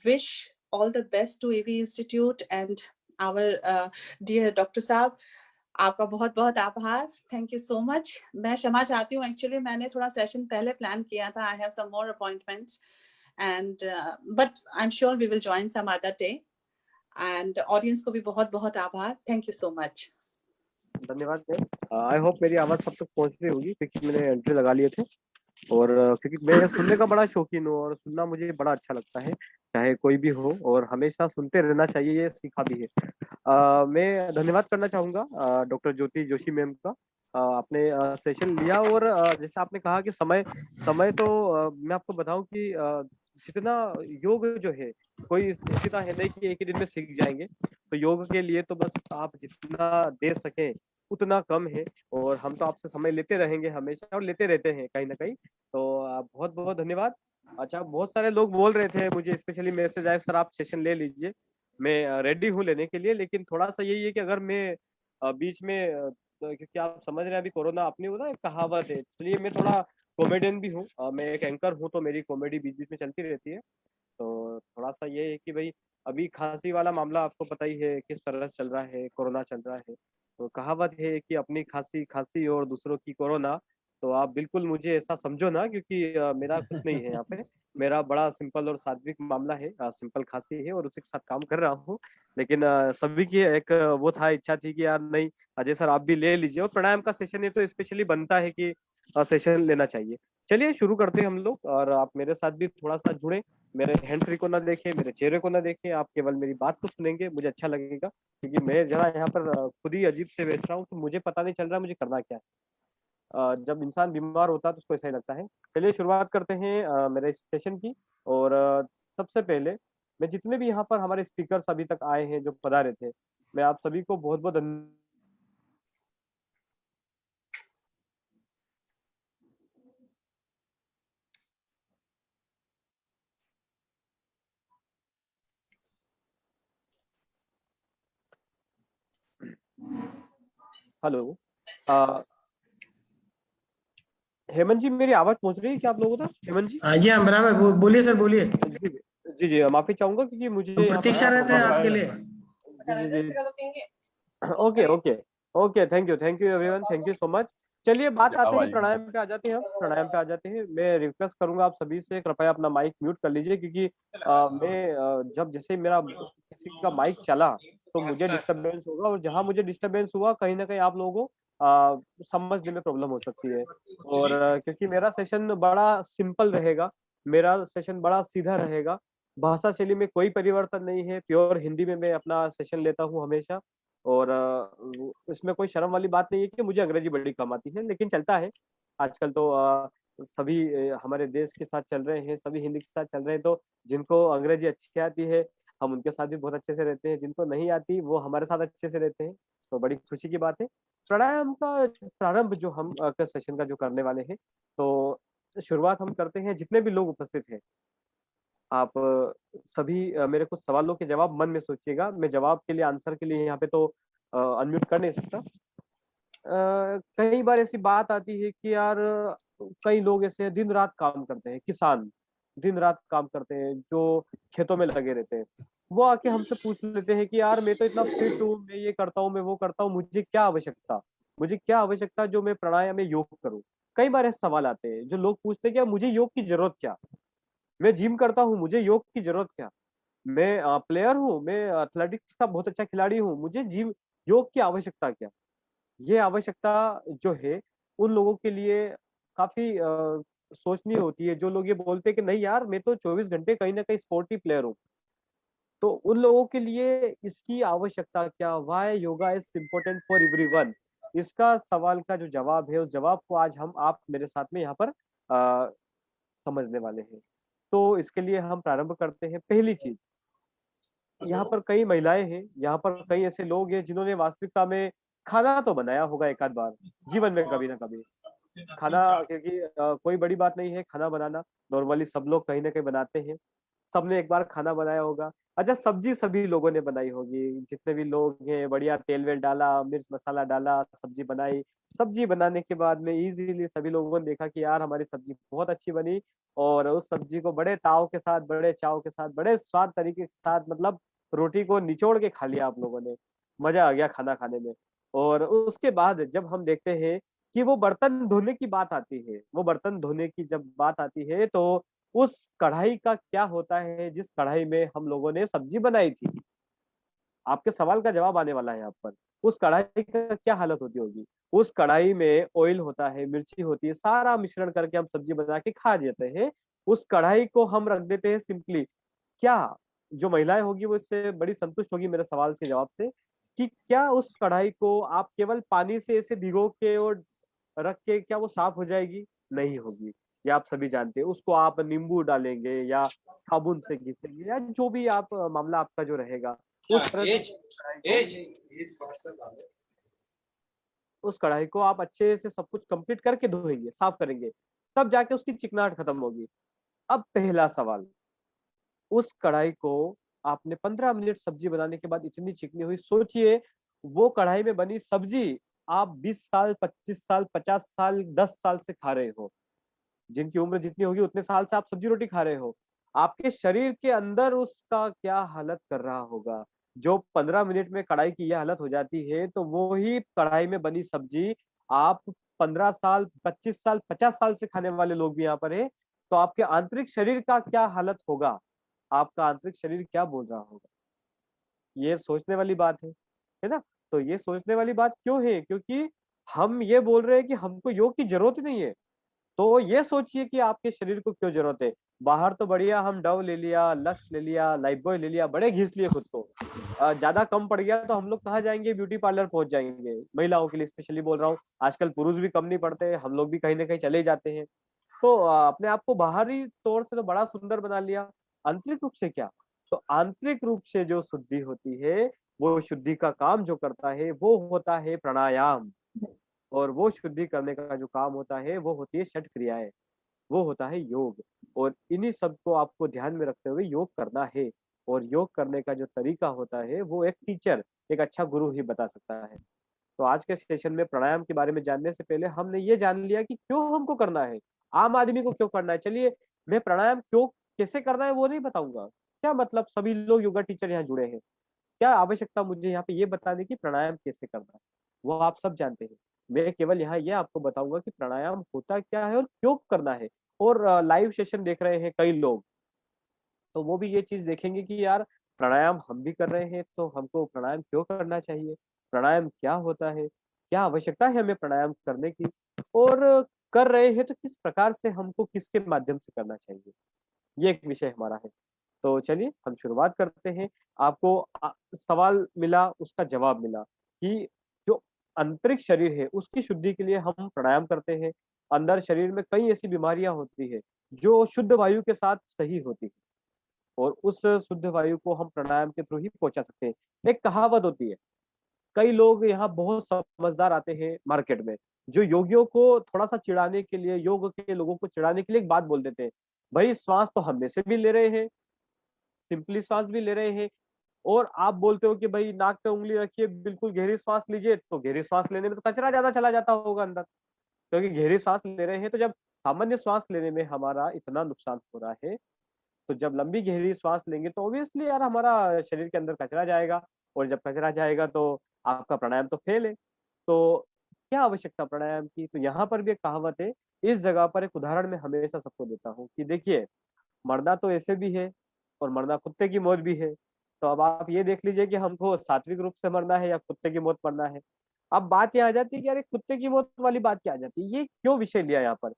wish all the best to AV Institute and our dear Dr. Saab. आपका बहुत बहुत आभार. Thank you so much. मैं क्षमा चाहती हूँ, एक्चुअली मैंने थोड़ा सेशन पहले प्लान किया था. I have some more appointments and but I'm sure we will join some other day. And audience को भी बहुत बहुत आभार. Thank you so much. धन्यवाद मैम. आई होप मेरी आवाज सब तक पहुंच रही होगी, क्योंकि मैंने एंट्री लगा लिए थे और क्योंकि मैं सुनने का बड़ा शौकीन हूँ और सुनना मुझे बड़ा अच्छा लगता है, चाहे कोई भी हो, और हमेशा सुनते रहना चाहिए, ये सीखा भी है. मैं धन्यवाद करना चाहूंगा डॉक्टर ज्योति जोशी मैम का. आपने सेशन लिया और जैसे आपने कहा कि समय तो मैं आपको बताऊं कि जितना योग जो है, कोई सीखता है नहीं कि एक ही दिन में सीख जाएंगे. तो योग के लिए तो बस आप जितना दे सकें उतना कम है, और हम तो आपसे समय लेते रहेंगे हमेशा और लेते रहते हैं कहीं ना कहीं. तो बहुत बहुत धन्यवाद. अच्छा, बहुत सारे लोग बोल रहे थे, मुझे स्पेशली मैसेज आए, सर आप सेशन ले लीजिए, मैं रेडी हूँ लेने के लिए. लेकिन थोड़ा सा यही है कि अगर मैं बीच में क्योंकि आप समझ रहे हैं अभी कोरोना अपनी वो ना एक कहावत है, इसलिए मैं थोड़ा कॉमेडियन भी हूँ. मैं एक एंकर हूँ, तो मेरी कॉमेडी बीच बीच में चलती रहती है. तो थोड़ा सा ये है कि भाई अभी खांसी वाला मामला आपको पता ही है किस तरह से चल रहा है, कोरोना चल रहा है. तो कहावत है कि अपनी खांसी खांसी और दूसरों की कोरोना. तो आप बिल्कुल मुझे ऐसा समझो ना, क्योंकि मेरा कुछ नहीं है यहाँ पे. मेरा बड़ा सिंपल और सात्विक मामला है, सिंपल खांसी है और उसी के साथ काम कर रहा हूँ. लेकिन सभी की एक वो था, इच्छा थी कि यार नहीं अजय सर आप भी ले लीजिए, और प्राणायाम का सेशन है तो स्पेशली बनता है कि सेशन लेना चाहिए. चलिए शुरू करते हैं हम लोग, और आप मेरे साथ भी थोड़ा सा जुड़े, मेरे हैंड फ्री को ना देखें, मेरे चेहरे को ना देखें, आप केवल मेरी बात को सुनेंगे, मुझे अच्छा लगेगा. क्योंकि मैं जरा यहाँ पर खुद ही अजीब से बैठ रहा हूँ, तो मुझे पता नहीं चल रहा मुझे करना क्या है. जब इंसान बीमार होता है तो उसको ऐसा ही लगता है. चलिए शुरुआत करते हैं मेरे सेशन की. और सबसे पहले मैं जितने भी यहाँ पर हमारे स्पीकर्स अभी तक आए हैं जो पधारे थे, मैं आप सभी को बहुत बहुत हेलो. हेमंत जी मेरी आवाज पहुंच रही है क्या आप लोगों तक? हेमंत जी. हाँ जी, हाँ बराबर. बोलिए सर, बोलिए. जी जी जी, माफी चाहूंगा क्योंकि मुझे प्रतीक्षा रहते हैं आपके लिए. Okay okay okay. Thank you everyone, thank you so much. चलिए बात आते हैं प्राणायाम पे आ जाते हैं. हम प्राणायाम पे आ जाते हैं. मैं रिक्वेस्ट करूंगा आप सभी से, कृपया अपना माइक म्यूट कर लीजिए, क्योंकि मैं जब जैसे मेरा किसी का माइक चला तो मुझे डिस्टरबेंस होगा, और जहां मुझे डिस्टरबेंस हुआ कहीं ना कहीं आप लोगों को समझने में प्रॉब्लम हो सकती है. और क्योंकि मेरा सेशन बड़ा सिंपल रहेगा, मेरा सेशन बड़ा सीधा रहेगा, भाषा शैली में कोई परिवर्तन नहीं है, प्योर हिंदी में मैं अपना सेशन लेता हूँ हमेशा. और इसमें कोई शर्म वाली बात नहीं है कि मुझे अंग्रेजी बड़ी कम आती है, लेकिन चलता है. आजकल तो सभी हमारे देश के साथ चल रहे हैं, सभी हिंदी के साथ चल रहे हैं, तो जिनको अंग्रेजी अच्छी आती है हम उनके साथ भी बहुत अच्छे से रहते हैं, जिनको नहीं आती वो हमारे साथ अच्छे से रहते हैं. तो बड़ी खुशी की बात है. प्राणायाम का प्रारंभ जो हम सेशन का जो करने वाले हैं, तो शुरुआत हम करते हैं. जितने भी लोग उपस्थित हैं आप सभी मेरे कुछ सवालों के जवाब मन में सोचिएगा. मैं जवाब के लिए, आंसर के लिए यहाँ पे तो अनम्यूट कर नहीं सकता. कई बार ऐसी बात आती है कि यार कई लोग ऐसे दिन रात काम करते हैं, किसान दिन रात काम करते हैं जो खेतों में लगे रहते हैं. वो आके हमसे पूछ लेते हैं कि यार मैं तो इतना फिट हूँ, मैं ये करता हूँ, मैं वो करता हूँ, मुझे क्या आवश्यकता जो मैं प्राणायाम में योग करूँ. कई बार ऐसे सवाल आते हैं जो लोग पूछते हैं कि मुझे योग की जरूरत क्या, मैं जिम करता हूँ, मुझे योग की जरूरत क्या, मैं प्लेयर हूँ, मैं एथलेटिक्स का बहुत अच्छा खिलाड़ी हूँ, मुझे जिम योग की आवश्यकता क्या. ये आवश्यकता जो है उन लोगों के लिए काफी सोचनी होती है. जो लोग ये बोलते हैं कि नहीं यार मैं तो 24 घंटे कहीं ना कहीं स्पोर्टी प्लेयर हूँ, तो उन लोगों के लिए इसकी आवश्यकता क्या, why yoga is important for everyone. इसका सवाल का जो जवाब है, उस जवाब को आज हम आप मेरे साथ में यहाँ पर समझने वाले हैं. तो इसके लिए हम प्रारंभ करते हैं. पहली चीज, यहाँ पर कई महिलाएं हैं, यहाँ पर कई ऐसे लोग हैं जिन्होंने वास्तविकता में खाना तो बनाया होगा एक आध बार जीवन में, कभी ना कभी खाना, क्योंकि कोई बड़ी बात नहीं है खाना बनाना, नॉर्मली सब लोग कहीं ना कहीं बनाते हैं. सबने एक बार खाना बनाया होगा। अच्छा, सब्जी सभी लोगों ने बनाई होगी, जितने भी लोग हैं, बढ़िया तेल वेल डाला, मिर्च मसाला डाला, सब्जी बनाई। सब्जी बनाने के बाद में इजीली सभी लोगों ने देखा कि यार हमारी सब्जी बहुत अच्छी बनी, और उस सब्जी को बड़े ताव के साथ, बड़े चाव के साथ, बड़े स्वाद तरीके के साथ, मतलब रोटी को निचोड़ के खा लिया आप लोगों ने। मजा आ गया खाना खाने में। और उसके बाद जब हम देखते हैं कि वो बर्तन धोने की बात आती है, वो बर्तन धोने की जब बात आती है, तो उस कढ़ाई का क्या होता है जिस कढ़ाई में हम लोगों ने सब्जी बनाई थी। आपके सवाल का जवाब आने वाला है यहाँ पर। उस कढ़ाई का क्या हालत होती होगी? उस कढ़ाई में ऑयल होता है, मिर्ची होती है, सारा मिश्रण करके हम सब्जी बना के खा जाते हैं। उस कढ़ाई को हम रख देते हैं सिंपली। क्या जो महिलाएं होगी वो इससे बड़ी संतुष्ट होगी मेरे सवाल के जवाब से, कि क्या उस कढ़ाई को आप केवल पानी से ऐसे भिगो के और रख के क्या वो साफ हो जाएगी? नहीं होगी। ये आप सभी जानते हैं। उसको आप नींबू डालेंगे या साबुन से घिसेंगे, या जो भी आप मामला आपका जो रहेगा, उस तरह से उस कढ़ाई को आप अच्छे से सब कुछ कंप्लीट करके धोएंगे, साफ करेंगे, तब जाके उसकी चिकनाहट खत्म होगी। अब पहला सवाल, उस कढ़ाई को आपने 15 मिनट सब्जी बनाने के बाद इतनी चिकनी हुई, सोचिए वो कढ़ाई में बनी सब्जी आप 20 साल, 25 साल, 50 साल, 10 साल से खा रहे हो। जिनकी उम्र जितनी होगी उतने साल से आप सब्जी रोटी खा रहे हो। आपके शरीर के अंदर उसका क्या हालत कर रहा होगा? जो 15 मिनट में कढ़ाई की यह हालत हो जाती है, तो वो ही कढ़ाई में बनी सब्जी आप 15 साल, 25 साल, 50 साल से खाने वाले लोग भी यहाँ पर है, तो आपके आंतरिक शरीर का क्या हालत होगा? आपका आंतरिक शरीर क्या बोल रहा होगा? ये सोचने वाली बात है ना? तो ये सोचने वाली बात क्यों है? क्योंकि हम ये बोल रहे हैं कि हमको योग की जरूरत ही नहीं है। तो ये सोचिए कि आपके शरीर को क्यों जरूरत है। बाहर तो बढ़िया हम डव ले लिया, लक्स ले लिया, लाइफबॉय ले लिया, बड़े घिस लिए खुद को। ज्यादा कम पड़ गया तो हम लोग कहाँ जाएंगे? ब्यूटी पार्लर पहुंच जाएंगे। महिलाओं के लिए स्पेशली बोल रहा हूँ, आजकल पुरुष भी कम नहीं पड़ते, हम लोग भी कहीं ना कहीं चले जाते हैं। तो अपने आप को बाहरी तौर से तो बड़ा सुंदर बना लिया, आंतरिक रूप से क्या? तो आंतरिक रूप से जो शुद्धि होती है, वो शुद्धि का काम जो करता है वो होता है प्राणायाम। और वो शुद्धि करने का जो काम होता है वो होती है षट क्रियाएं, वो होता है योग। और इन्हीं सब को आपको ध्यान में रखते हुए योग करना है। और योग करने का जो तरीका होता है वो एक टीचर, एक अच्छा गुरु ही बता सकता है। तो आज के सेशन में प्राणायाम के बारे में जानने से पहले हमने ये जान लिया कि क्यों हमको करना है, आम आदमी को क्यों करना है। चलिए, मैं प्राणायाम क्यों, कैसे करना है वो नहीं बताऊंगा। क्या मतलब सभी लोग योगा टीचर यहाँ जुड़े हैं, क्या आवश्यकता मुझे यहाँ पे ये बताने की प्राणायाम कैसे करना है, वो आप सब जानते हैं। मैं केवल यहाँ ये आपको बताऊंगा कि प्राणायाम होता क्या है और क्यों करना है। और लाइव सेशन देख रहे हैं कई लोग, तो वो भी ये चीज देखेंगे कि यार प्राणायाम हम भी कर रहे हैं, तो हमको प्राणायाम क्यों करना चाहिए, प्राणायाम क्या होता है, क्या आवश्यकता है हमें प्राणायाम करने की, और कर रहे हैं तो किस प्रकार से हमको किसके माध्यम से करना चाहिए। ये एक विषय हमारा है। तो चलिए हम शुरुआत करते हैं। आपको सवाल मिला, उसका जवाब मिला कि जो आंतरिक शरीर है उसकी शुद्धि के लिए हम प्राणायाम करते हैं। अंदर शरीर में कई ऐसी बीमारियां होती है जो शुद्ध वायु के साथ सही होती है, और उस शुद्ध वायु को हम प्राणायाम के थ्रू ही पहुंचा सकते हैं। एक कहावत होती है, कई लोग यहाँ बहुत समझदार आते हैं मार्केट में, जो योगियों को थोड़ा सा चिढ़ाने के लिए, योग के लोगों को चिढ़ाने के लिए एक बात बोल देते हैं, भाई श्वास तो हम में से भी ले रहे हैं, सिंपली सांस भी ले रहे हैं, और आप बोलते हो कि भाई नाक पे उंगली रखिए, बिल्कुल गहरी सांस लीजिए, तो गहरी सांस लेने में तो कचरा ज्यादा चला जाता होगा अंदर, क्योंकि गहरी सांस ले रहे हैं। तो जब सामान्य सांस लेने में हमारा इतना नुकसान हो रहा है, तो जब लंबी गहरी सांस लेंगे तो ऑब्वियसली यार हमारा शरीर के अंदर कचरा जाएगा, और जब कचरा जाएगा तो आपका प्राणायाम तो फेल है। तो क्या आवश्यकता प्राणायाम की? तो यहाँ पर भी एक कहावत है, इस जगह पर एक उदाहरण मैं हमेशा सबको देता हूँ कि देखिए, मरना तो ऐसे भी है और मरना कुत्ते की मौत भी है। तो अब आप ये देख लीजिए कि हमको सात्विक रूप से मरना है या कुत्ते की मौत मरना है। अब बात ये आ जाती है कि अरे कुत्ते की मौत वाली बात क्या आ जाती है, ये क्यों विषय लिया यहाँ पर?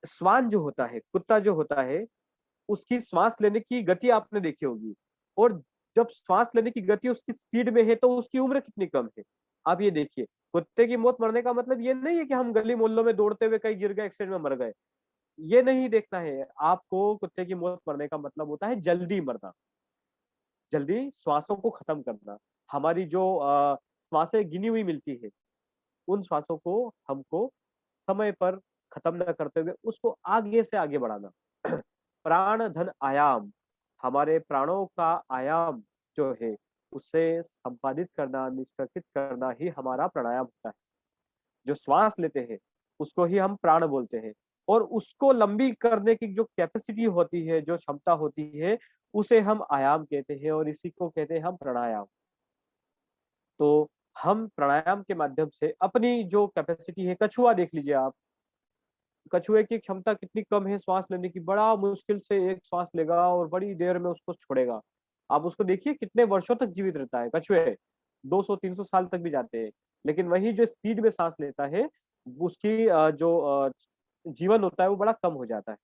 श्वान जो होता है, कुत्ता जो होता है, उसकी श्वास लेने की गति आपने देखी होगी, और जब श्वास लेने की गति उसकी स्पीड में है तो उसकी उम्र कितनी कम है। आप ये देखिए, कुत्ते की मौत मरने का मतलब ये नहीं है कि हम गली मोहल्लों में दौड़ते हुए कहीं गिर गए, एक्सीडेंट में मर गए। ये नहीं देखना है आपको। कुत्ते की मौत मरने का मतलब होता है जल्दी मरना, जल्दी श्वासों को खत्म करना। हमारी जो श्वासें गिनी हुई मिलती है, उन श्वासों को हमको समय पर खत्म न करते हुए उसको आगे से आगे बढ़ाना। प्राण धन आयाम, हमारे प्राणों का आयाम जो है उसे संपादित करना, निष्कासित करना ही हमारा प्राणायाम होता है। जो श्वास लेते हैं उसको ही हम प्राण बोलते हैं, और उसको लंबी करने की जो कैपेसिटी होती है, जो क्षमता होती है, उसे हम आयाम कहते हैं, और इसी को कहते हैं हम प्राणायाम। तो हम प्राणायाम के माध्यम से अपनी जो कैपेसिटी है, कछुआ देख लीजिए आप, कछुए की क्षमता कितनी कम है श्वास लेने की, बड़ा मुश्किल से एक श्वास लेगा और बड़ी देर में उसको छोड़ेगा। आप उसको देखिए कितने वर्षों तक जीवित रहता है कछुए, 200-300 साल तक भी जाते हैं। लेकिन वही जो स्पीड में सांस लेता है, उसकी जो जीवन होता है वो बड़ा कम हो जाता है।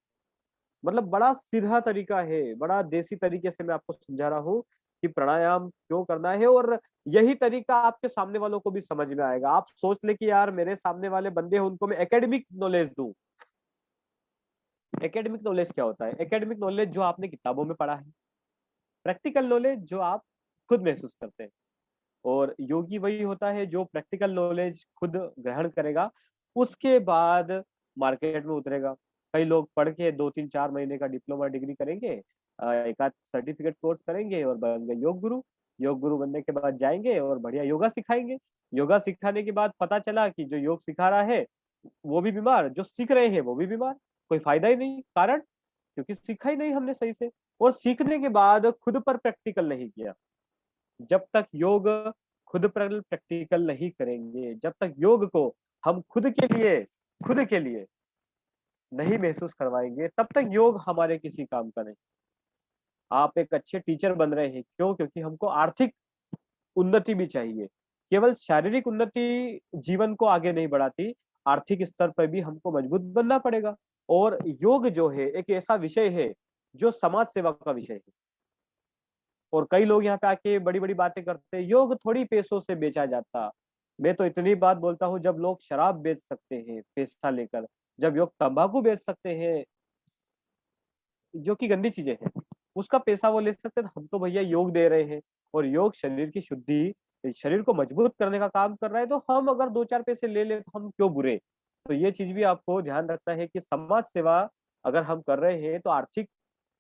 मतलब बड़ा सीधा तरीका है, बड़ा देसी तरीके से मैं आपको समझा रहा हूँ कि प्राणायाम क्यों करना है, और यही तरीका आपके सामने वालों को भी समझ में आएगा। आप सोच ले कि यार मेरे सामने वाले बंदे हैं, उनको मैं एकेडमिक नॉलेज दूं। एकेडमिक नॉलेज क्या होता है? एकेडमिक नॉलेज जो आपने किताबों में पढ़ा है, प्रैक्टिकल नॉलेज जो आप खुद महसूस करते हैं। और योगी वही होता है जो प्रैक्टिकल नॉलेज खुद ग्रहण करेगा, उसके बाद मार्केट में उतरेगा। कई लोग पढ़ के 2-3-4 महीने का डिप्लोमा डिग्री करेंगे, एक आध सर्टिफिकेट कोर्स करेंगे और बन गए योग गुरु। योग गुरु बनने के बाद जाएंगे और बढ़िया योगा सिखाएंगे। योगा सिखाने के बाद पता चला कि जो योग सिखा रहा है वो भी बीमार, जो सीख रहे हैं वो भी बीमार, कोई फायदा ही नहीं। कारण क्योंकि सीखा ही नहीं हमने सही से, और सीखने के बाद खुद पर प्रैक्टिकल नहीं किया। जब तक योग खुद पर प्रैक्टिकल नहीं करेंगे, जब तक योग को हम खुद के लिए नहीं महसूस करवाएंगे, तब तक योग हमारे किसी काम का नहीं। आप एक अच्छे टीचर बन रहे हैं, क्यों? क्योंकि हमको आर्थिक उन्नति भी चाहिए। केवल शारीरिक उन्नति जीवन को आगे नहीं बढ़ाती, आर्थिक स्तर पर भी हमको मजबूत बनना पड़ेगा। और योग जो है एक ऐसा विषय है जो समाज सेवा का विषय है। और कई लोग यहाँ पे आके बड़ी बड़ी बातें करते हैं, योग थोड़ी पैसों से बेचा जाता। मैं तो इतनी बात बोलता हूँ, जब लोग शराब बेच सकते हैं पैसा लेकर, जब लोग तंबाकू बेच सकते हैं जो कि गंदी चीजें हैं, उसका पैसा वो ले सकते हैं, तो हम तो भैया योग दे रहे हैं। और योग शरीर की शुद्धि, शरीर को मजबूत करने का काम कर रहा है, तो हम अगर 2-4 पैसे ले ले तो हम क्यों बुरे? तो ये चीज भी आपको ध्यान रखना है कि समाज सेवा अगर हम कर रहे हैं तो आर्थिक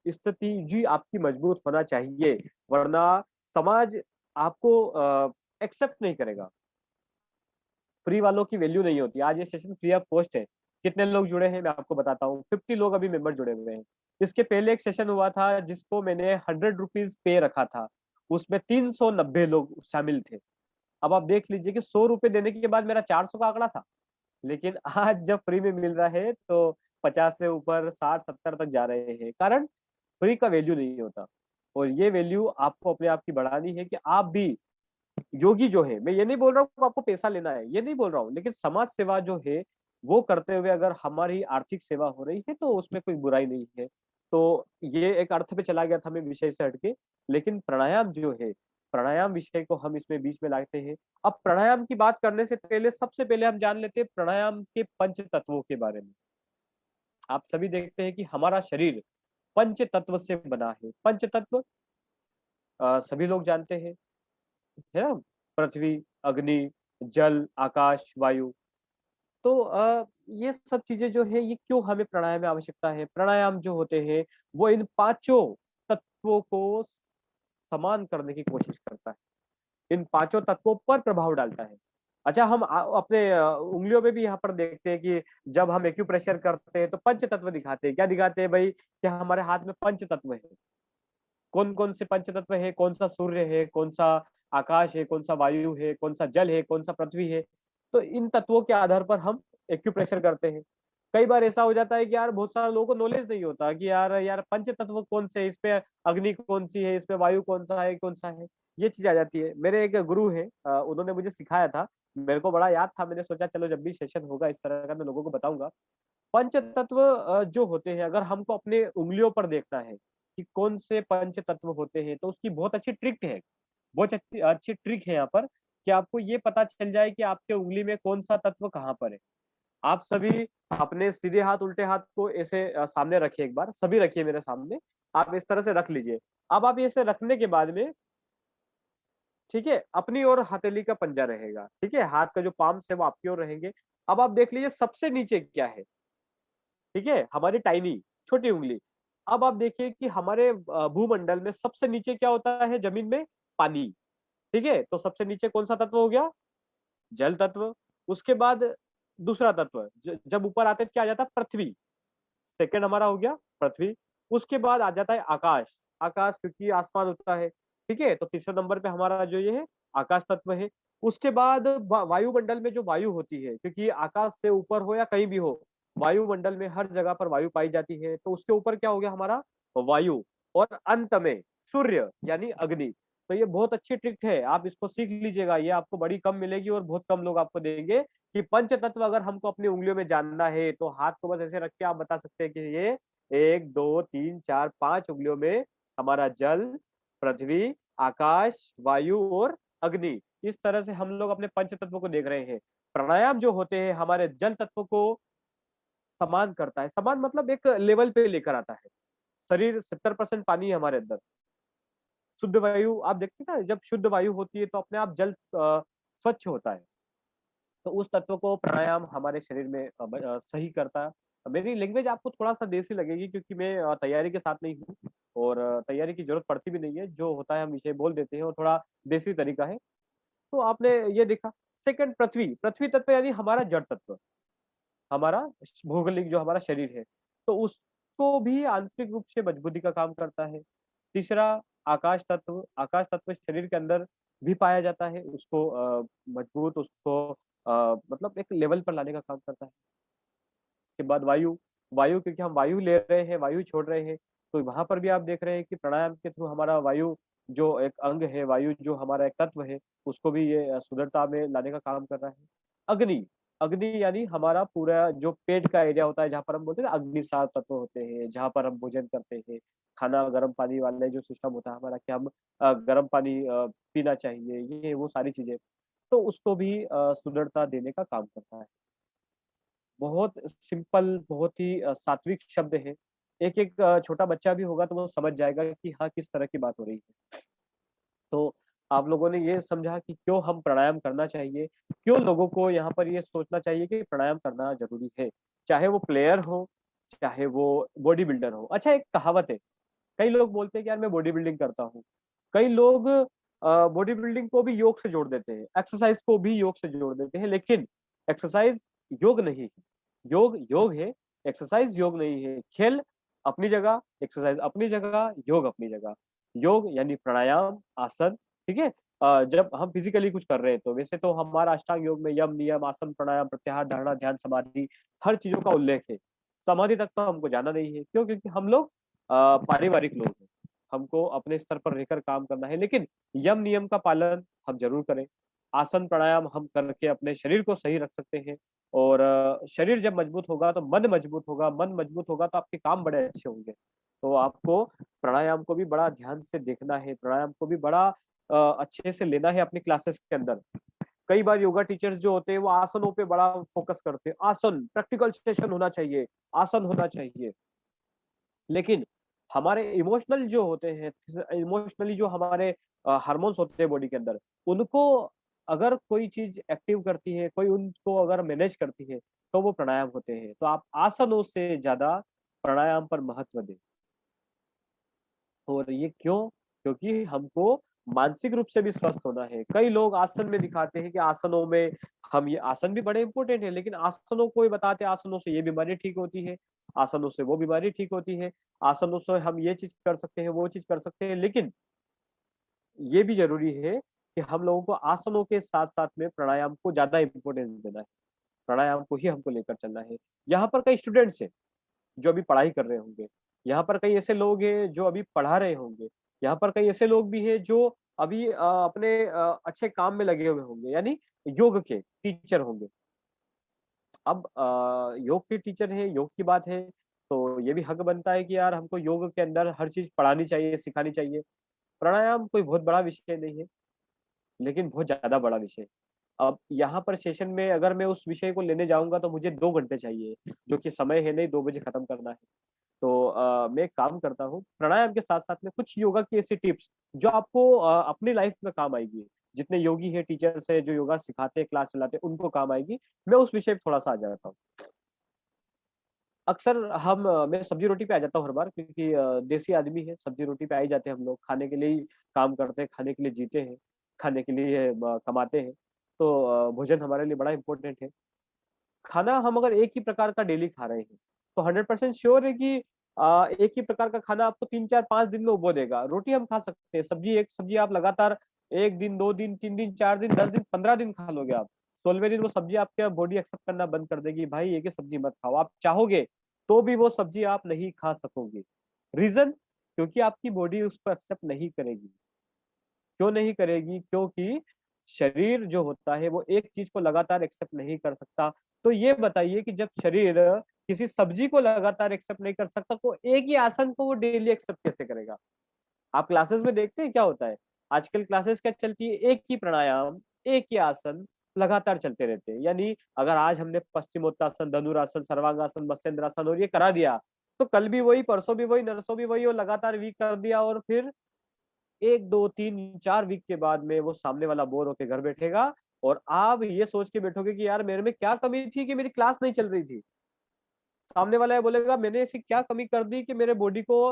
स्थिति जी आपकी मजबूत होना चाहिए, वरना समाज आपको एक्सेप्ट नहीं करेगा। फ्री वालों की वैल्यू नहीं होती। आज ये सेशन फ्री ऑफ कॉस्ट है। कितने लोग जुड़े हैं मैं आपको बताता हूँ, 50 लोग अभी मेंबर जुड़े हुए हैं। इसके पहले एक सेशन हुआ था जिसको मैंने 100 रुपीज पे रखा था, उसमें 390 लोग शामिल थे। अब आप देख लीजिए कि 100 रुपए देने के बाद मेरा 400 का आंकड़ा था, लेकिन आज जब फ्री में मिल रहा है तो 50 से ऊपर 60-70 तक जा रहे हैं। कारण फ्री का वैल्यू नहीं होता, और ये वैल्यू आपको अपने आप की बढ़ानी है कि आप भी योगी जो है, मैं ये नहीं बोल रहा हूँ कि आपको पैसा लेना है, ये नहीं बोल रहा हूँ, लेकिन समाज सेवा जो है वो करते हुए अगर हमारी आर्थिक सेवा हो रही है तो उसमें कोई बुराई नहीं है। तो ये एक अर्थ पे चला गया था मैं विषय से हटके, लेकिन प्राणायाम जो है, प्राणायाम विषय को हम इसमें बीच में लाते हैं। अब प्राणायाम की बात करने से पहले सबसे पहले हम जान लेते हैं प्राणायाम के पंच तत्वों के बारे में। आप सभी देखते हैं कि हमारा शरीर पंच तत्व से बना है। पंच तत्व सभी लोग जानते हैं, है ना? पृथ्वी, अग्नि, जल, आकाश, वायु। तो ये सब चीजें जो है ये क्यों हमें प्राणायाम में आवश्यकता है? प्राणायाम जो होते हैं वो इन पांचों तत्वों को समान करने की कोशिश करता है, इन पांचों तत्वों पर प्रभाव डालता है। अच्छा, हम अपने उंगलियों में भी यहाँ पर देखते हैं कि जब हम एक्यूप्रेशर करते हैं तो पंच तत्व दिखाते हैं। क्या दिखाते हैं भाई? कि हमारे हाथ में पंच तत्व है। कौन कौन से पंच तत्व है? कौन सा सूर्य है, कौन सा आकाश है, कौन सा वायु है, कौन सा जल है, कौन सा पृथ्वी है। तो इन तत्वों के आधार पर हम एक्यूप्रेशर करते हैं। कई बार ऐसा हो जाता है कि यार बहुत सारे लोगों को नॉलेज नहीं होता कि यार पंच तत्व कौन से, इसमें अग्नि कौन सी है, इसमें वायु कौन सा है, कौन सा है, ये चीज आ जाती है। मेरे एक गुरु है, उन्होंने मुझे सिखाया था, मेरे को बड़ा याद था। मैंने सोचा चलो जब भी सेशन होगा इस तरह का मैं लोगों को बताऊंगा। पंच तत्व जो होते हैं, अगर हमको अपने उंगलियों पर देखना है कि कौन से पंच तत्व होते हैं, तो उसकी बहुत अच्छी ट्रिक है, बहुत अच्छी अच्छी ट्रिक है यहाँ पर, कि आपको ये पता चल जाए कि आपके उंगली में कौन सा तत्व कहाँ पर है। आप सभी अपने सीधे हाथ उल्टे हाथ को ऐसे सामने रखिए, एक बार सभी रखिए मेरे सामने, आप इस तरह से रख लीजिए। अब आप ऐसे रखने के बाद में, ठीक है, अपनी ओर हथेली का पंजा रहेगा, ठीक है, हाथ का जो पाम्स है वो आपकी ओर रहेंगे। अब आप देख लीजिए सबसे नीचे क्या है, ठीक है, हमारी टाइनी छोटी उंगली, अब आप देखिए कि हमारे भूमंडल में सबसे नीचे क्या होता है, जमीन में? पानी, ठीक है? तो सबसे नीचे कौन सा तत्व हो गया? जल तत्व। उसके बाद दूसरा तत्व, जब ऊपर आते हैं क्या आ जाता है? पृथ्वी। सेकंड हमारा हो गया पृथ्वी। उसके बाद आ जाता है आकाश। आकाश क्योंकि आसमान होता है, ठीक है? तो तीसरे नंबर पे हमारा जो ये है आकाश तत्व है। उसके बाद वायुमंडल में जो वायु होती है, क्योंकि आकाश से ऊपर हो या कहीं भी हो, वायुमंडल में हर जगह पर वायु पाई जाती है। तो उसके ऊपर क्या हो गया हमारा? वायु। और अंत में सूर्य यानी अग्नि। तो ये बहुत अच्छी ट्रिक है, आप इसको सीख लीजिएगा। ये आपको बड़ी कम मिलेगी और बहुत कम लोग आपको देंगे कि पंच तत्व अगर हमको अपनी उंगलियों में जानना है तो हाथ को बस ऐसे रख के आप बता सकते हैं कि ये 1 2 3 4 5 उंगलियों में हमारा जल, पृथ्वी, आकाश, वायु और अग्नि। इस तरह से हम लोग अपने पंच तत्वों को देख रहे हैं। प्राणायाम जो होते हैं हमारे जल तत्व को समान करता है। समान मतलब एक लेवल पे लेकर आता है। शरीर 70% पानी है हमारे अंदर। शुद्ध वायु आप देखते हैं ना, जब शुद्ध वायु होती है तो अपने आप जल स्वच्छ होता है। तो उस तत्व को प्राणायाम हमारे शरीर में सही करता है। मेरी लैंग्वेज आपको थोड़ा-सा देसी लगेगी क्योंकि मैं तैयारी के साथ नहीं हूँ और तैयारी की ज़रूरत पड़ती भी नहीं है। जो होता है हम विषय बोल देते हैं और थोड़ा देसी तरीका है। तो आपने ये देखा। सेकंड पृथ्वी, पृथ्वी तत्व यानी हमारा जड़ तत्व, हमारा भौगोलिक जो हमारा शरीर है, तो उसको भी आंतरिक रूप से मजबूती का काम करता है। तीसरा आकाश तत्व शरीर के अंदर भी पाया जाता है। उसको मजबूत उसको मतलब एक लेवल पर लाने का काम करता है। उसके बाद वायु, वायु क्योंकि हम वायु ले रहे हैं, वायु छोड़ रहे हैं, तो वहाँ पर भी आप देख रहे हैं कि प्राणायाम के थ्रू हमारा वायु जो एक अंग है, वायु जो हमारा एक तत्व है, उसको भी ये सुदृढ़ता में लाने का काम कर रहा है। अग्नि, अग्नि यानी हमारा पूरा जो पेट का एरिया होता है, जहाँ पर हम बोलते हैं ना अग्नि 7 तत्व होते हैं, जहाँ पर हम भोजन करते हैं, खाना गर्म पानी वाले जो सिस्टम होता है हमारा कि हम गर्म पानी पीना चाहिए, ये वो सारी चीज़ें, तो उसको भी सुदृढ़ता देने का काम करता है। बहुत सिंपल, बहुत ही सात्विक शब्द है। एक-एक छोटा बच्चा भी होगा तो वो समझ जाएगा कि हाँ, किस तरह की बात हो रही है। तो आप लोगों ने ये समझा कि क्यों हम प्राणायाम करना चाहिए, क्यों लोगों को यहाँ पर ये सोचना चाहिए कि प्राणायाम करना ज़रूरी है। चाहे वो प्लेयर हो, चाहे वो बॉडी बिल्डर हो। अच्छा एक कहावत है, कई लोग बोलते हैं कि यार मैं बॉडी बिल्डिंग करता हूँ। कई लोग बॉडी बिल्डिंग को भी योग से जोड़ देते हैं, एक्सरसाइज को भी योग से जोड़ देते हैं, लेकिन एक्सरसाइज योग नहीं है। योग योग है, एक्सरसाइज योग नहीं है। खेल अपनी जगह, एक्सरसाइज अपनी जगह, योग अपनी जगह। योग यानी प्राणायाम, आसन, ठीक है? जब हम फिजिकली कुछ कर रहे हैं तो वैसे तो हमारा अष्टांग योग में यम, नियम, आसन, प्राणायाम, प्रत्याहार, धारणा, ध्यान, समाधि हर चीज़ों का उल्लेख है। समाधि तक तो हमको जाना नहीं है। क्यों? क्योंकि हम लोग पारिवारिक लोग हैं। हमको अपने स्तर पर रहकर काम करना है, लेकिन यम नियम का पालन हम ज़रूर करें। आसन प्राणायाम हम करके अपने शरीर को सही रख सकते हैं और शरीर जब मजबूत होगा तो मन मजबूत होगा, मन मजबूत होगा तो आपके काम बड़े अच्छे होंगे। तो आपको प्राणायाम को भी बड़ा ध्यान से देखना है, प्राणायाम को भी बड़ा अच्छे से लेना है अपनी क्लासेस के अंदर। कई बार योगा टीचर्स जो होते हैं वो आसनों पे बड़ा फोकस करते हैं। आसन, प्रैक्टिकल सेशन होना चाहिए, आसन होना चाहिए। लेकिन हमारे इमोशनल जो होते हैं, इमोशनली जो हमारे हार्मोन्स होते हैं बॉडी के अंदर, उनको अगर कोई चीज एक्टिव करती है, कोई उनको अगर मैनेज करती है, तो वो प्राणायाम होते हैं। तो आप आसनों से ज्यादा प्राणायाम पर महत्व दें। और ये क्यों? क्योंकि हमको मानसिक रूप से भी स्वस्थ होना है। कई लोग आसन में दिखाते हैं कि आसनों में हम ये आसन भी बड़े इंपॉर्टेंट है, लेकिन आसनों को ही बताते हैं आसनों से ये बीमारी ठीक होती है, आसनों से वो बीमारी ठीक होती है, आसनों से हम ये चीज कर सकते हैं, वो चीज कर सकते हैं। लेकिन ये भी जरूरी है कि हम लोगों को आसनों के साथ-साथ में प्राणायाम को ज़्यादा इम्पोर्टेंस देना है। प्राणायाम को ही हमको लेकर चलना है। यहाँ पर कई स्टूडेंट्स हैं, जो अभी पढ़ाई कर रहे होंगे। यहाँ पर कई ऐसे लोग हैं जो अभी पढ़ा रहे होंगे। यहाँ पर कई ऐसे लोग भी हैं जो अभी अपने अच्छे काम में लगे हुए होंगे, यानी योग के टीचर होंगे। अब योग के टीचर हैं, योग की बात है, तो ये भी हक बनता है कि यार हमको योग के अंदर हर चीज़ पढ़ानी चाहिए, सिखानी चाहिए। प्राणायाम कोई बहुत बड़ा विषय नहीं है। लेकिन बहुत ज़्यादा बड़ा विषय है। अब यहाँ पर सेशन में अगर मैं उस विषय को लेने जाऊँगा तो मुझे 2 घंटे चाहिए, जो कि समय है नहीं, 2 बजे खत्म करना है। तो मैं एक काम करता हूँ, प्राणायाम के साथ-साथ में कुछ योगा की ऐसी टिप्स जो आपको अपनी लाइफ में काम आएगी। जितने योगी हैं, टीचर्स हैं, जो योगा सिखाते हैं, क्लास चलाते हैं, उनको काम आएगी। मैं उस विषय पे थोड़ा-सा आ जाता हूँ। अक्सर मैं सब्जी रोटी पे आ जाता हूँ हर बार, क्योंकि देसी आदमी है, सब्जी रोटी पे आ ही जाते हैं हम लोग। खाने के लिए ही काम करते हैं, खाने के लिए जीते हैं, खाने के लिए कमाते हैं। तो भोजन हमारे लिए बड़ा इंपॉर्टेंट है। खाना हम अगर एक ही प्रकार का डेली खा रहे हैं, तो 100% श्योर है कि एक ही प्रकार का खाना आपको 3-4-5 दिन में उबो देगा। रोटी हम खा सकते हैं, एक सब्जी आप लगातार 1 दिन, 2 दिन, 3 दिन, 4 दिन, 10 दिन, 15 दिन खा लोगे आप। 16वें दिन वो सब्जी आपके बॉडी एक्सेप्ट करना बंद कर देगी, भाई एक ही सब्जी मत खाओ। आप चाहोगे तो भी वो सब्जी आप नहीं खा सकोगे। रीज़न, क्योंकि आपकी बॉडी उसको एक्सेप्ट नहीं करेगी। क्यों नहीं करेगी? क्योंकि शरीर जो होता है वो एक चीज को लगातार एक्सेप्ट नहीं कर सकता। तो ये बताइए कि जब शरीर किसी सब्जी को लगातार एक्सेप्ट नहीं कर सकता, तो एक ही आसन को वो डेली एक्सेप्ट कैसे करेगा? आप क्लासेस में देखते हैं क्या होता है? आजकल क्लासेस क्या चलती है, एक ही प्राणायाम, एक ही आसन लगातार चलते रहते हैं। यानी अगर आज हमने पश्चिमोत्तासन, धनुरासन, सर्वांगासन, मत्स्येंद्रासन और ये करा दिया, तो कल भी वही, परसों भी वही, नरसों भी वही, और लगातार वीक कर दिया, और फिर 1, 2, 3, 4 वीक के बाद में वो सामने वाला बोर होके घर बैठेगा, और आप ये सोच के बैठोगे कि यार मेरे में क्या कमी थी कि मेरी क्लास नहीं चल रही थी। सामने वाला ये बोलेगा मैंने ऐसी क्या कमी कर दी कि मेरे बॉडी को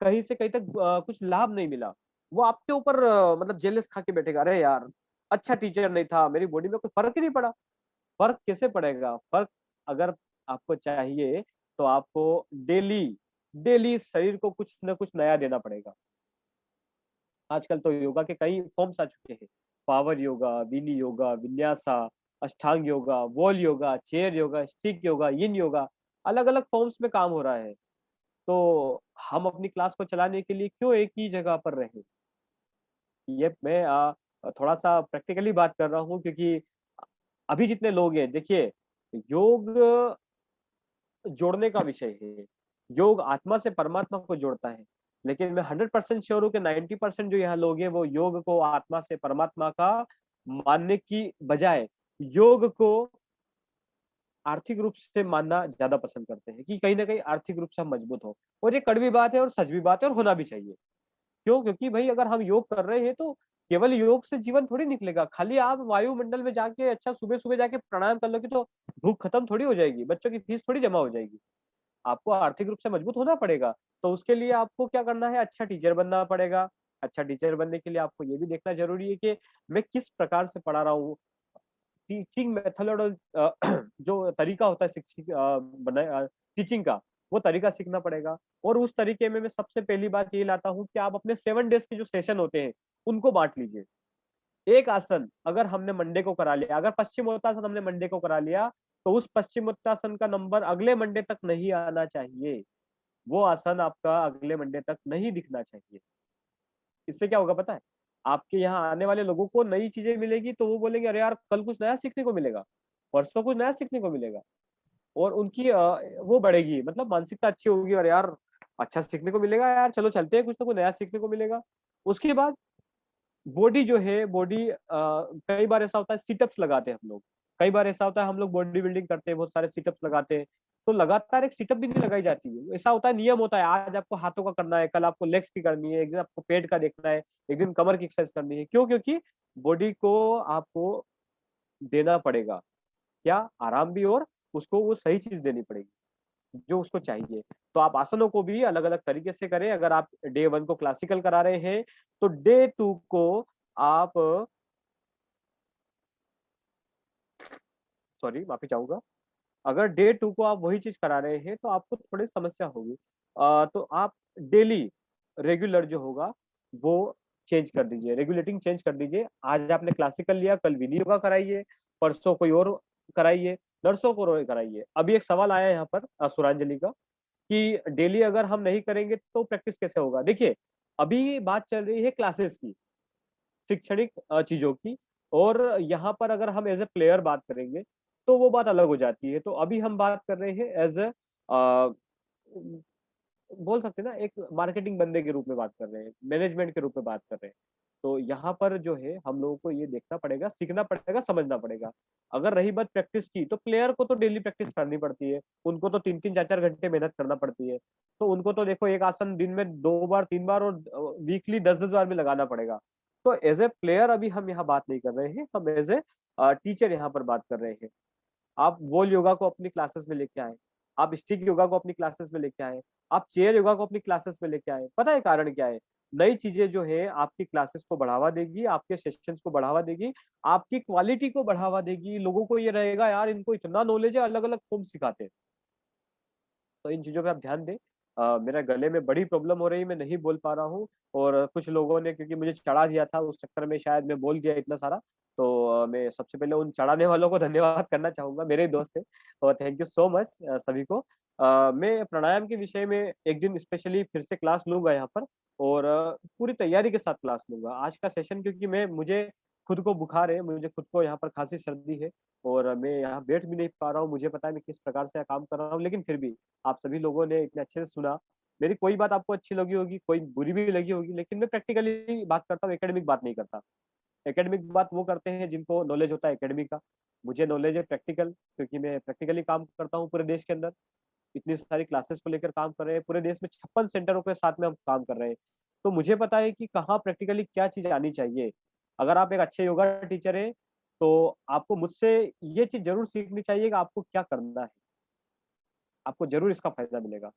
कहीं से कहीं तक कुछ लाभ नहीं मिला। वो आपके ऊपर मतलब जेलस खा के बैठेगा, अरे यार अच्छा टीचर नहीं था, मेरी बॉडी में कोई फर्क ही नहीं पड़ा। फर्क कैसे पड़ेगा? फर्क अगर आपको चाहिए तो आपको डेली डेली शरीर को कुछ न कुछ नया देना पड़ेगा। आजकल तो योगा के कई फॉर्म्स आ चुके हैं। Power yoga, Vini yoga, Vinyasa, Ashtanga yoga, wall yoga, chair yoga, stick yoga, yin yoga, अलग-अलग फॉर्म्स में काम हो रहा है। तो हम अपनी क्लास को चलाने के लिए क्यों एक ही जगह पर रहें? ये मैं थोड़ा-सा प्रैक्टिकली बात कर रहा हूँ, क्योंकि अभी जितने लोग हैं, देखिए योग जोड़ने का विषय है। योग आत्मा से परमात्मा को जोड़ता है। लेकिन मैं 100% श्योर हूँ कि 90% जो यहाँ लोग हैं वो योग को आत्मा से परमात्मा का मानने की बजाय योग को आर्थिक रूप से मानना ज़्यादा पसंद करते हैं, कि कहीं न कहीं आर्थिक रूप से हम मजबूत हों। और ये कड़वी बात है और सच भी बात है, और होना भी चाहिए। क्यों? क्योंकि भई अगर हम योग कर रहे हैं तो केवल योग से जीवन थोड़ी निकलेगा। खाली आप वायुमंडल में जाके अच्छा सुबह-सुबह जाके प्राणायाम कर लोगे तो भूख खत्म थोड़ी हो जाएगी, बच्चों की फीस थोड़ी जमा हो जाएगी। आपको आर्थिक रूप से मजबूत होना पड़ेगा। तो उसके लिए आपको क्या करना है, अच्छा टीचर बनना पड़ेगा। अच्छा टीचर बनने के लिए आपको ये भी देखना ज़रूरी है कि मैं किस प्रकार से पढ़ा रहा हूँ। टीचिंग मेथड जो तरीका होता है टीचिंग का, वो तरीका सीखना पड़ेगा। और उस तरीके में मैं सबसे पहली बात ये लाता हूँ कि आप अपने 7 डेज़ के जो सेशन होते हैं, उनको बाँट लीजिए। एक आसन अगर हमने मंडे को करा लिया, अगर पश्चिमोत्तासन हमने मंडे को करा लिया, तो उस पश्चिमोत्तासन का नंबर अगले मंडे तक नहीं आना चाहिए। वो आसन आपका अगले मंडे तक नहीं दिखना चाहिए। इससे क्या होगा पता है? आपके यहाँ आने वाले लोगों को नई चीज़ें मिलेगी तो वो बोलेंगे अरे यार कल कुछ नया सीखने को मिलेगा, परसों कुछ नया सीखने को मिलेगा, और उनकी वो बढ़ेगी, मतलब मानसिकता अच्छी होगी, अरे यार अच्छा सीखने को मिलेगा यार, चलो चलते हैं, कुछ ना कुछ नया सीखने को मिलेगा। उसके बाद बॉडी जो है, कई बार ऐसा होता है सिटअप्स लगाते हैं हम लोग। कई बार ऐसा होता है हम लोग बॉडी बिल्डिंग करते हैं, बहुत सारे सिटअप्स लगाते हैं। तो लगातार एक सिटअप भी नहीं लगाई जाती है। ऐसा होता है, नियम होता है, आज आपको हाथों का करना है, कल आपको लेग्स की करनी है, एक दिन आपको पेट का देखना है, एक दिन कमर की एक्सरसाइज करनी है। क्यों? क्योंकि बॉडी को आपको देना पड़ेगा। क्या? आराम भी, और उसको वो सही चीज़ देनी पड़ेगी, जो उसको चाहिए। तो आप आसनों को भी अलग-अलग तरीके से करें। अगर आप डे 1 को क्लासिकल करा रहे हैं, तो डे 2 को आप सॉरी माफ़ी चाहूँगा। अगर डे 2 को आप वही चीज़ करा रहे हैं, तो आपको थोड़ी समस्या होगी। तो आप डेली रेगुलर जो होगा, वो चेंज कर दीजिए, रेगुलेटिंग चेंज कर दीजिए। आज आपने क्लासिकल लिया, कल विनी योगा कराइए, परसों कोई और कराइए, नरसों को और कराइए। अभी एक सवाल आया है यहाँ पर सुरांजलि का, कि डेली अगर हम नहीं करेंगे तो प्रैक्टिस कैसे होगा? देखिए, अभी बात चल रही है क्लासेस की, शैक्षणिक चीज़ों की, और यहाँ पर अगर हम एज़ अ प्लेयर बात करेंगे, तो वो बात अलग हो जाती है। तो अभी हम बात कर रहे हैं एज़ अ, बोल सकते हैं ना, एक मार्केटिंग बंदे के रूप में बात कर रहे हैं, मैनेजमेंट के रूप में बात कर रहे हैं। तो यहाँ पर जो है हम लोगों को ये देखना पड़ेगा, सीखना पड़ेगा, समझना पड़ेगा। अगर रही बात प्रैक्टिस की, तो प्लेयर को तो डेली प्रैक्टिस करनी पड़ती है। उनको तो 3-3 4-4 घंटे मेहनत करना पड़ती है। तो उनको तो देखो एक आसन दिन में 2 बार, 3 बार, और वीकली 10-10 बार भी लगाना पड़ेगा। तो एज़ अ प्लेयर अभी हम यहाँ बात नहीं कर रहे हैं, हम एज़ अ टीचर यहाँ पर बात कर रहे हैं। आप वॉल योगा को अपनी क्लासेस में लेके आएँ। आप स्टिक योगा को अपनी क्लासेस में लेके आए, आप चेयर योगा को अपनी क्लासेस में लेके आए। पता है कारण क्या है? नई चीजें जो है आपकी क्लासेस को बढ़ावा देगी, आपके सेशंस को बढ़ावा देगी, आपकी क्वालिटी को बढ़ावा देगी। लोगों को ये रहेगा यार इनको इतना नॉलेज है, अलग-अलग फॉर्म सिखाते हैं। तो इन चीज़ों पे आप ध्यान दें। मेरा गले में बड़ी प्रॉब्लम हो रही है, मैं नहीं बोल पा रहा हूँ और कुछ लोगों ने क्योंकि मुझे चढ़ा दिया था, उस चक्कर में शायद मैं बोल गया इतना सारा। तो मैं सबसे पहले उन चढ़ाने वालों को धन्यवाद करना चाहूँगा, मेरे ही दोस्त थे और थैंक यू सो मच सभी को। मैं प्राणायाम के विषय में एक दिन स्पेशली फिर से क्लास लूँगा यहाँ पर और पूरी तैयारी के साथ क्लास लूँगा। आज का सेशन क्योंकि मुझे खुद को बुखार है, मुझे खुद को यहाँ पर खाँसी, सर्दी है और मैं यहाँ बैठ भी नहीं पा रहा हूँ। मुझे पता है मैं किस प्रकार से काम कर रहा हूँ, लेकिन फिर भी आप सभी लोगों ने इतने अच्छे से सुना। मेरी कोई बात आपको अच्छी लगी होगी, कोई बुरी भी लगी होगी, लेकिन मैं प्रैक्टिकली बात करता हूँ, एकेडमिक बात नहीं करता। एकेडमिक बात वो करते हैं जिनको नॉलेज होता है एकेडमी का। मुझे नॉलेज है प्रैक्टिकल क्योंकि मैं प्रैक्टिकली काम करता हूँ पूरे देश के अंदर। इतनी सारी क्लासेस को लेकर काम कर रहे हैं, पूरे देश में 56 सेंटरों के साथ में हम काम कर रहे हैं। तो मुझे पता है कि कहाँ प्रैक्टिकली क्या चीज़ आनी चाहिए। अगर आप एक अच्छे योगा टीचर हैं, तो आपको मुझसे ये चीज़ ज़रूर सीखनी चाहिए कि आपको क्या करना है। आपको ज़रूर इसका फ़ायदा मिलेगा।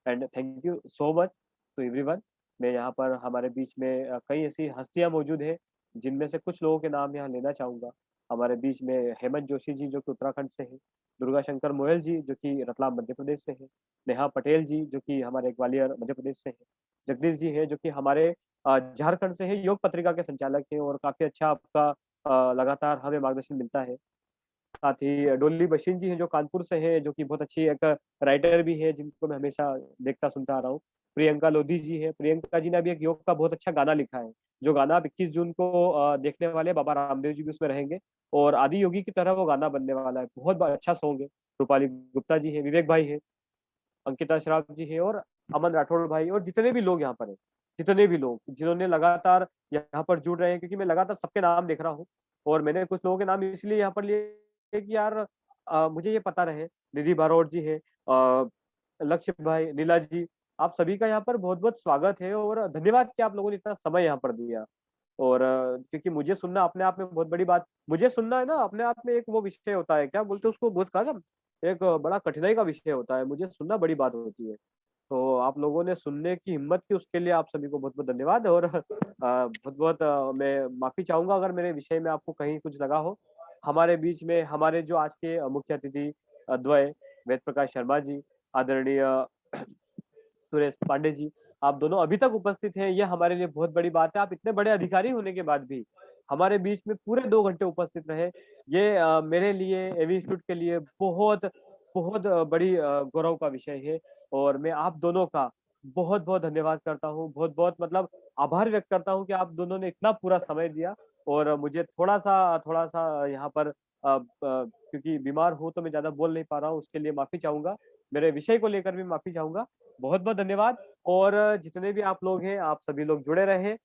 And thank you so much to everyone. मैं यहाँ पर हमारे बीच में कई ऐसी हस्तियाँ मौजूद हैं, जिनमें से कुछ लोगों के नाम यहाँ लेना चाहूँगा। हमारे बीच में हेमंत जोशी जी जो कि उत्तराखंड से हैं, दुर्गा शंकर मोयल जी जो कि रतलाम मध्य प्रदेश से हैं, नेहा पटेल जी जो कि हमारे ग्वालियर मध्य प्रदेश से हैं, जगदीश जी हैं जो कि हमारे झारखंड से हैं, योग पत्रिका के संचालक हैं और काफ़ी अच्छा आपका लगातार हमें मार्गदर्शन मिलता है। साथ ही डोली बशीन जी हैं जो कानपुर से हैं, जो कि बहुत अच्छी एक राइटर भी है, जिनको मैं हमेशा देखता सुनता आ रहा हूँ। प्रियंका लोधी जी है, प्रियंका जी ने अभी एक योग का बहुत अच्छा गाना लिखा है, जो गाना आप 21 जून को देखने वाले हैं, बाबा रामदेव जी भी उसमें रहेंगे और आदि योगी की तरह वो गाना बनने वाला है। बहुत अच्छा सॉन्ग है। रूपाली गुप्ता जी है, विवेक भाई है, अंकिता श्राफ जी है और अमन राठौड़ भाई और जितने भी लोग यहाँ पर हैं, जितने भी लोग जिन्होंने लगातार यहाँ पर जुड़ रहे हैं, क्योंकि मैं लगातार सबके नाम देख रहा हूँ और मैंने कुछ लोगों के नाम इसलिए यहाँ पर लिए कि यार मुझे ये पता रहे। निधि बारोट जी है, लक्ष्य भाई, नीला जी, आप सभी का यहाँ पर बहुत-बहुत स्वागत है और धन्यवाद कि आप लोगों ने इतना समय यहाँ पर दिया। और क्योंकि मुझे सुनना अपने आप में बहुत बड़ी बात, मुझे सुनना है ना अपने आप में एक वो विषय होता है, क्या बोलते हैं उसको, बहुत कहा एक बड़ा कठिनाई का विषय होता है, मुझे सुनना बड़ी बात होती है। तो आप लोगों ने सुनने की हिम्मत की, उसके लिए आप सभी को बहुत-बहुत धन्यवाद और बहुत-बहुत मैं माफ़ी चाहूँगा अगर मेरे विषय में आपको कहीं कुछ लगा हो। हमारे बीच में हमारे जो आज के मुख्य अतिथि द्वय वेद प्रकाश शर्मा जी, आदरणीय सुरेश पांडे जी, आप दोनों अभी तक उपस्थित हैं, ये हमारे लिए बहुत बड़ी बात है। आप इतने बड़े अधिकारी होने के बाद भी हमारे बीच में पूरे 2 घंटे उपस्थित रहे। ये मेरे लिए, एवी इंस्टीट्यूट के लिए बहुत बड़ी गौरव का विषय है और मैं आप दोनों का बहुत-बहुत धन्यवाद करता हूँ। बहुत-बहुत मतलब आभार व्यक्त करता हूँ कि आप दोनों ने इतना पूरा समय दिया और मुझे थोड़ा-सा यहाँ पर क्योंकि बीमार हूँ तो मैं ज़्यादा बोल नहीं पा रहा हूँ, उसके लिए माफ़ी चाहूँगा। मेरे विषय को लेकर भी माफ़ी चाहूँगा। बहुत-बहुत धन्यवाद और जितने भी आप लोग हैं, आप सभी लोग जुड़े रहें।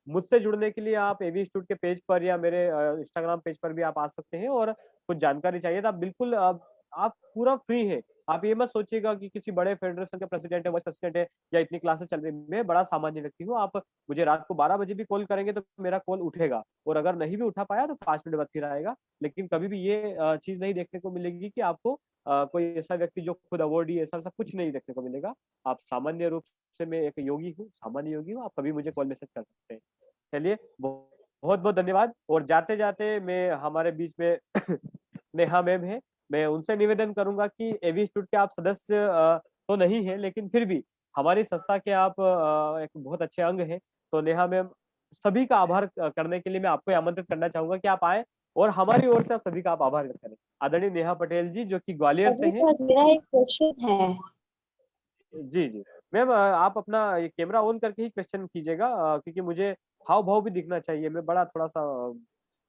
मुझसे जुड़ने के लिए आप एवी इंस्टीट्यूट के पेज पर या मेरे इंस्टाग्राम पेज पर भी आप आ सकते हैं और कुछ जानकारी चाहिए तो आप बिल्कुल आप पूरा फ्री हैं। आप ये मत सोचिएगा कि किसी बड़े फेडरेशन के प्रेसिडेंट है, वाइस प्रेसिडेंट है या इतनी क्लासेस चल रही है। मैं बड़ा सामान्य व्यक्ति हूँ। आप मुझे रात को 12 बजे भी कॉल करेंगे तो मेरा कॉल उठेगा और अगर नहीं भी उठा पाया तो 5 मिनट बाद फिर आएगा। लेकिन कभी भी ये चीज़ नहीं देखने को मिलेगी कि आपको कोई ऐसा व्यक्ति जो खुद अवॉर्डी है, ऐसा कुछ नहीं देखने को मिलेगा। आप सामान्य रूप से, मैं एक योगी हूँ, सामान्य योगी हूँ, आप कभी मुझे कॉल मैसेज कर सकते हैं। चलिए बहुत-बहुत धन्यवाद और जाते-जाते मैं हमारे बीच में नेहा मैम है, मैं उनसे निवेदन करूँगा कि एवी इंस्टीट्यूट के आप सदस्य तो नहीं हैं, लेकिन फिर भी हमारी संस्था के आप एक बहुत अच्छे अंग हैं। तो नेहा मैम, सभी का आभार करने के लिए मैं आपको आमंत्रित करना चाहूँगा कि आप आएँ और हमारी ओर से आप सभी का आप आभार व्यक्त करें। आदरणीय नेहा पटेल जी जो कि ग्वालियर से हैं। मेरा एक क्वेश्चन है। जी, जी। मैम आप अपना ये कैमरा ऑन करके ही क्वेश्चन कीजिएगा क्योंकि मुझे हाव-भाव भी दिखना चाहिए। मैं बड़ा थोड़ा-सा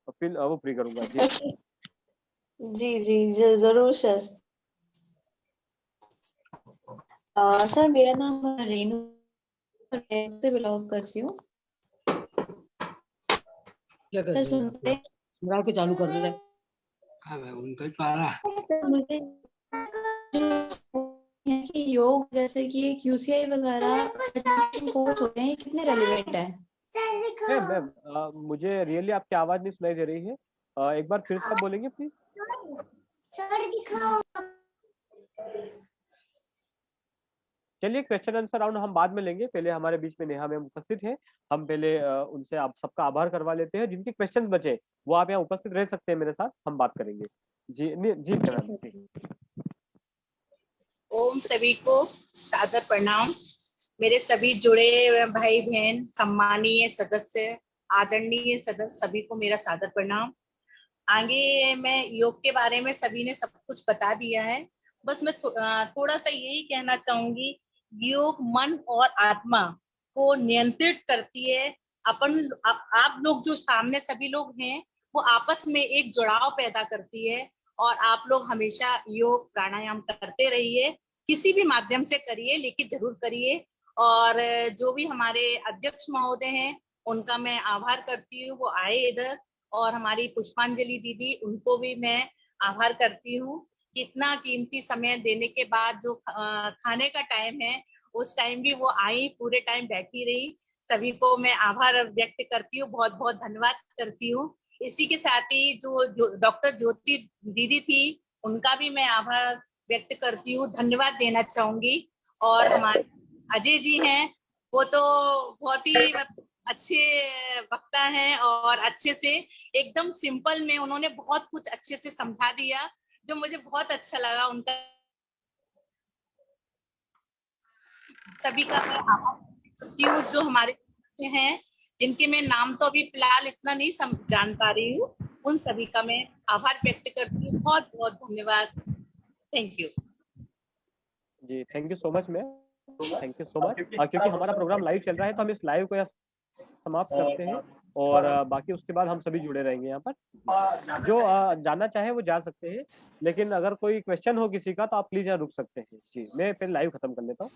फ़ील वो फ्री करूँगा। जी। जी, ज़रूर सर। सर मेरा नाम रेनू से बिलॉन्ग करती हूँ। क्या कर सर रहे सुनते हैं? हैं? के चालू कर दे रहे। उनका ही पारा। मुझे कि योग जैसे कि QCI वगैरह कोर्स होते हैं, कितने रेलेवेंट है? मैम मुझे रियली आपकी आवाज़ नहीं सुनाई दे रही है। एक बार फिर से आप बोलेंगे प्लीज़? सर दिखाओ। चलिए क्वेश्चन आंसर राउंड हम बाद में लेंगे, पहले हमारे बीच में नेहा मैम उपस्थित है, हम पहले उनसे आप सबका आभार करवा लेते हैं। जिनके क्वेश्चंस बचे वो आप यहाँ उपस्थित रह सकते हैं मेरे साथ, हम बात करेंगे। जी जी मैम। ओम सभी को सादर प्रणाम। मेरे सभी जुड़े भाई बहन, सम्मानीय सदस्य, आदरणीय सदस्य, सभी को मेरा सादर प्रणाम। आगे मैं योग के बारे में सभी ने सब कुछ बता दिया है, बस मैं थोड़ा सा यही कहना चाहूंगी, योग मन और आत्मा को नियंत्रित करती है। आप लोग जो सामने सभी लोग हैं वो आपस में एक जुड़ाव पैदा करती है, और आप लोग हमेशा योग प्राणायाम करते रहिए, किसी भी माध्यम से करिए लेकिन जरूर करिए। और जो भी हमारे अध्यक्ष महोदय हैं उनका मैं आभार करती हूँ, वो आए इधर, और हमारी पुष्पांजलि दीदी, उनको भी मैं आभार करती हूँ। इतना कीमती समय देने के बाद जो खाने का टाइम है उस टाइम भी वो आई, पूरे टाइम बैठी रही। सभी को मैं आभार व्यक्त करती हूँ, बहुत बहुत धन्यवाद करती हूँ। इसी के साथ ही जो डॉक्टर ज्योति दीदी थी उनका भी मैं आभार व्यक्त करती हूँ, धन्यवाद देना चाहूंगी। और हमारे अजय जी हैं, वो तो बहुत ही अच्छे वक्ता हैं, और अच्छे से एकदम सिंपल में उन्होंने बहुत कुछ अच्छे से समझा दिया, जो मुझे बहुत अच्छा लगा उनका। सभी का मैं आभार करती हूँ, जो हमारे हैं जिनके मैं नाम तो अभी फिलहाल इतना नहीं जान पा रही हूँ, उन सभी का मैं आभार व्यक्त करती हूँ। बहुत बहुत धन्यवाद। थैंक यू जी, thank you so much ma'am, thank you so much. क्योंकि हमारा प्रोग्राम लाइव चल रहा है तो हम इस लाइव को समाप्त करते हैं, और बाकी उसके बाद हम सभी जुड़े रहेंगे यहाँ पर। जो जानना चाहे वो जा सकते हैं, लेकिन अगर कोई क्वेश्चन हो किसी का तो आप प्लीज यहाँ रुक सकते हैं। जी, मैं फिर लाइव खत्म कर लेता हूँ।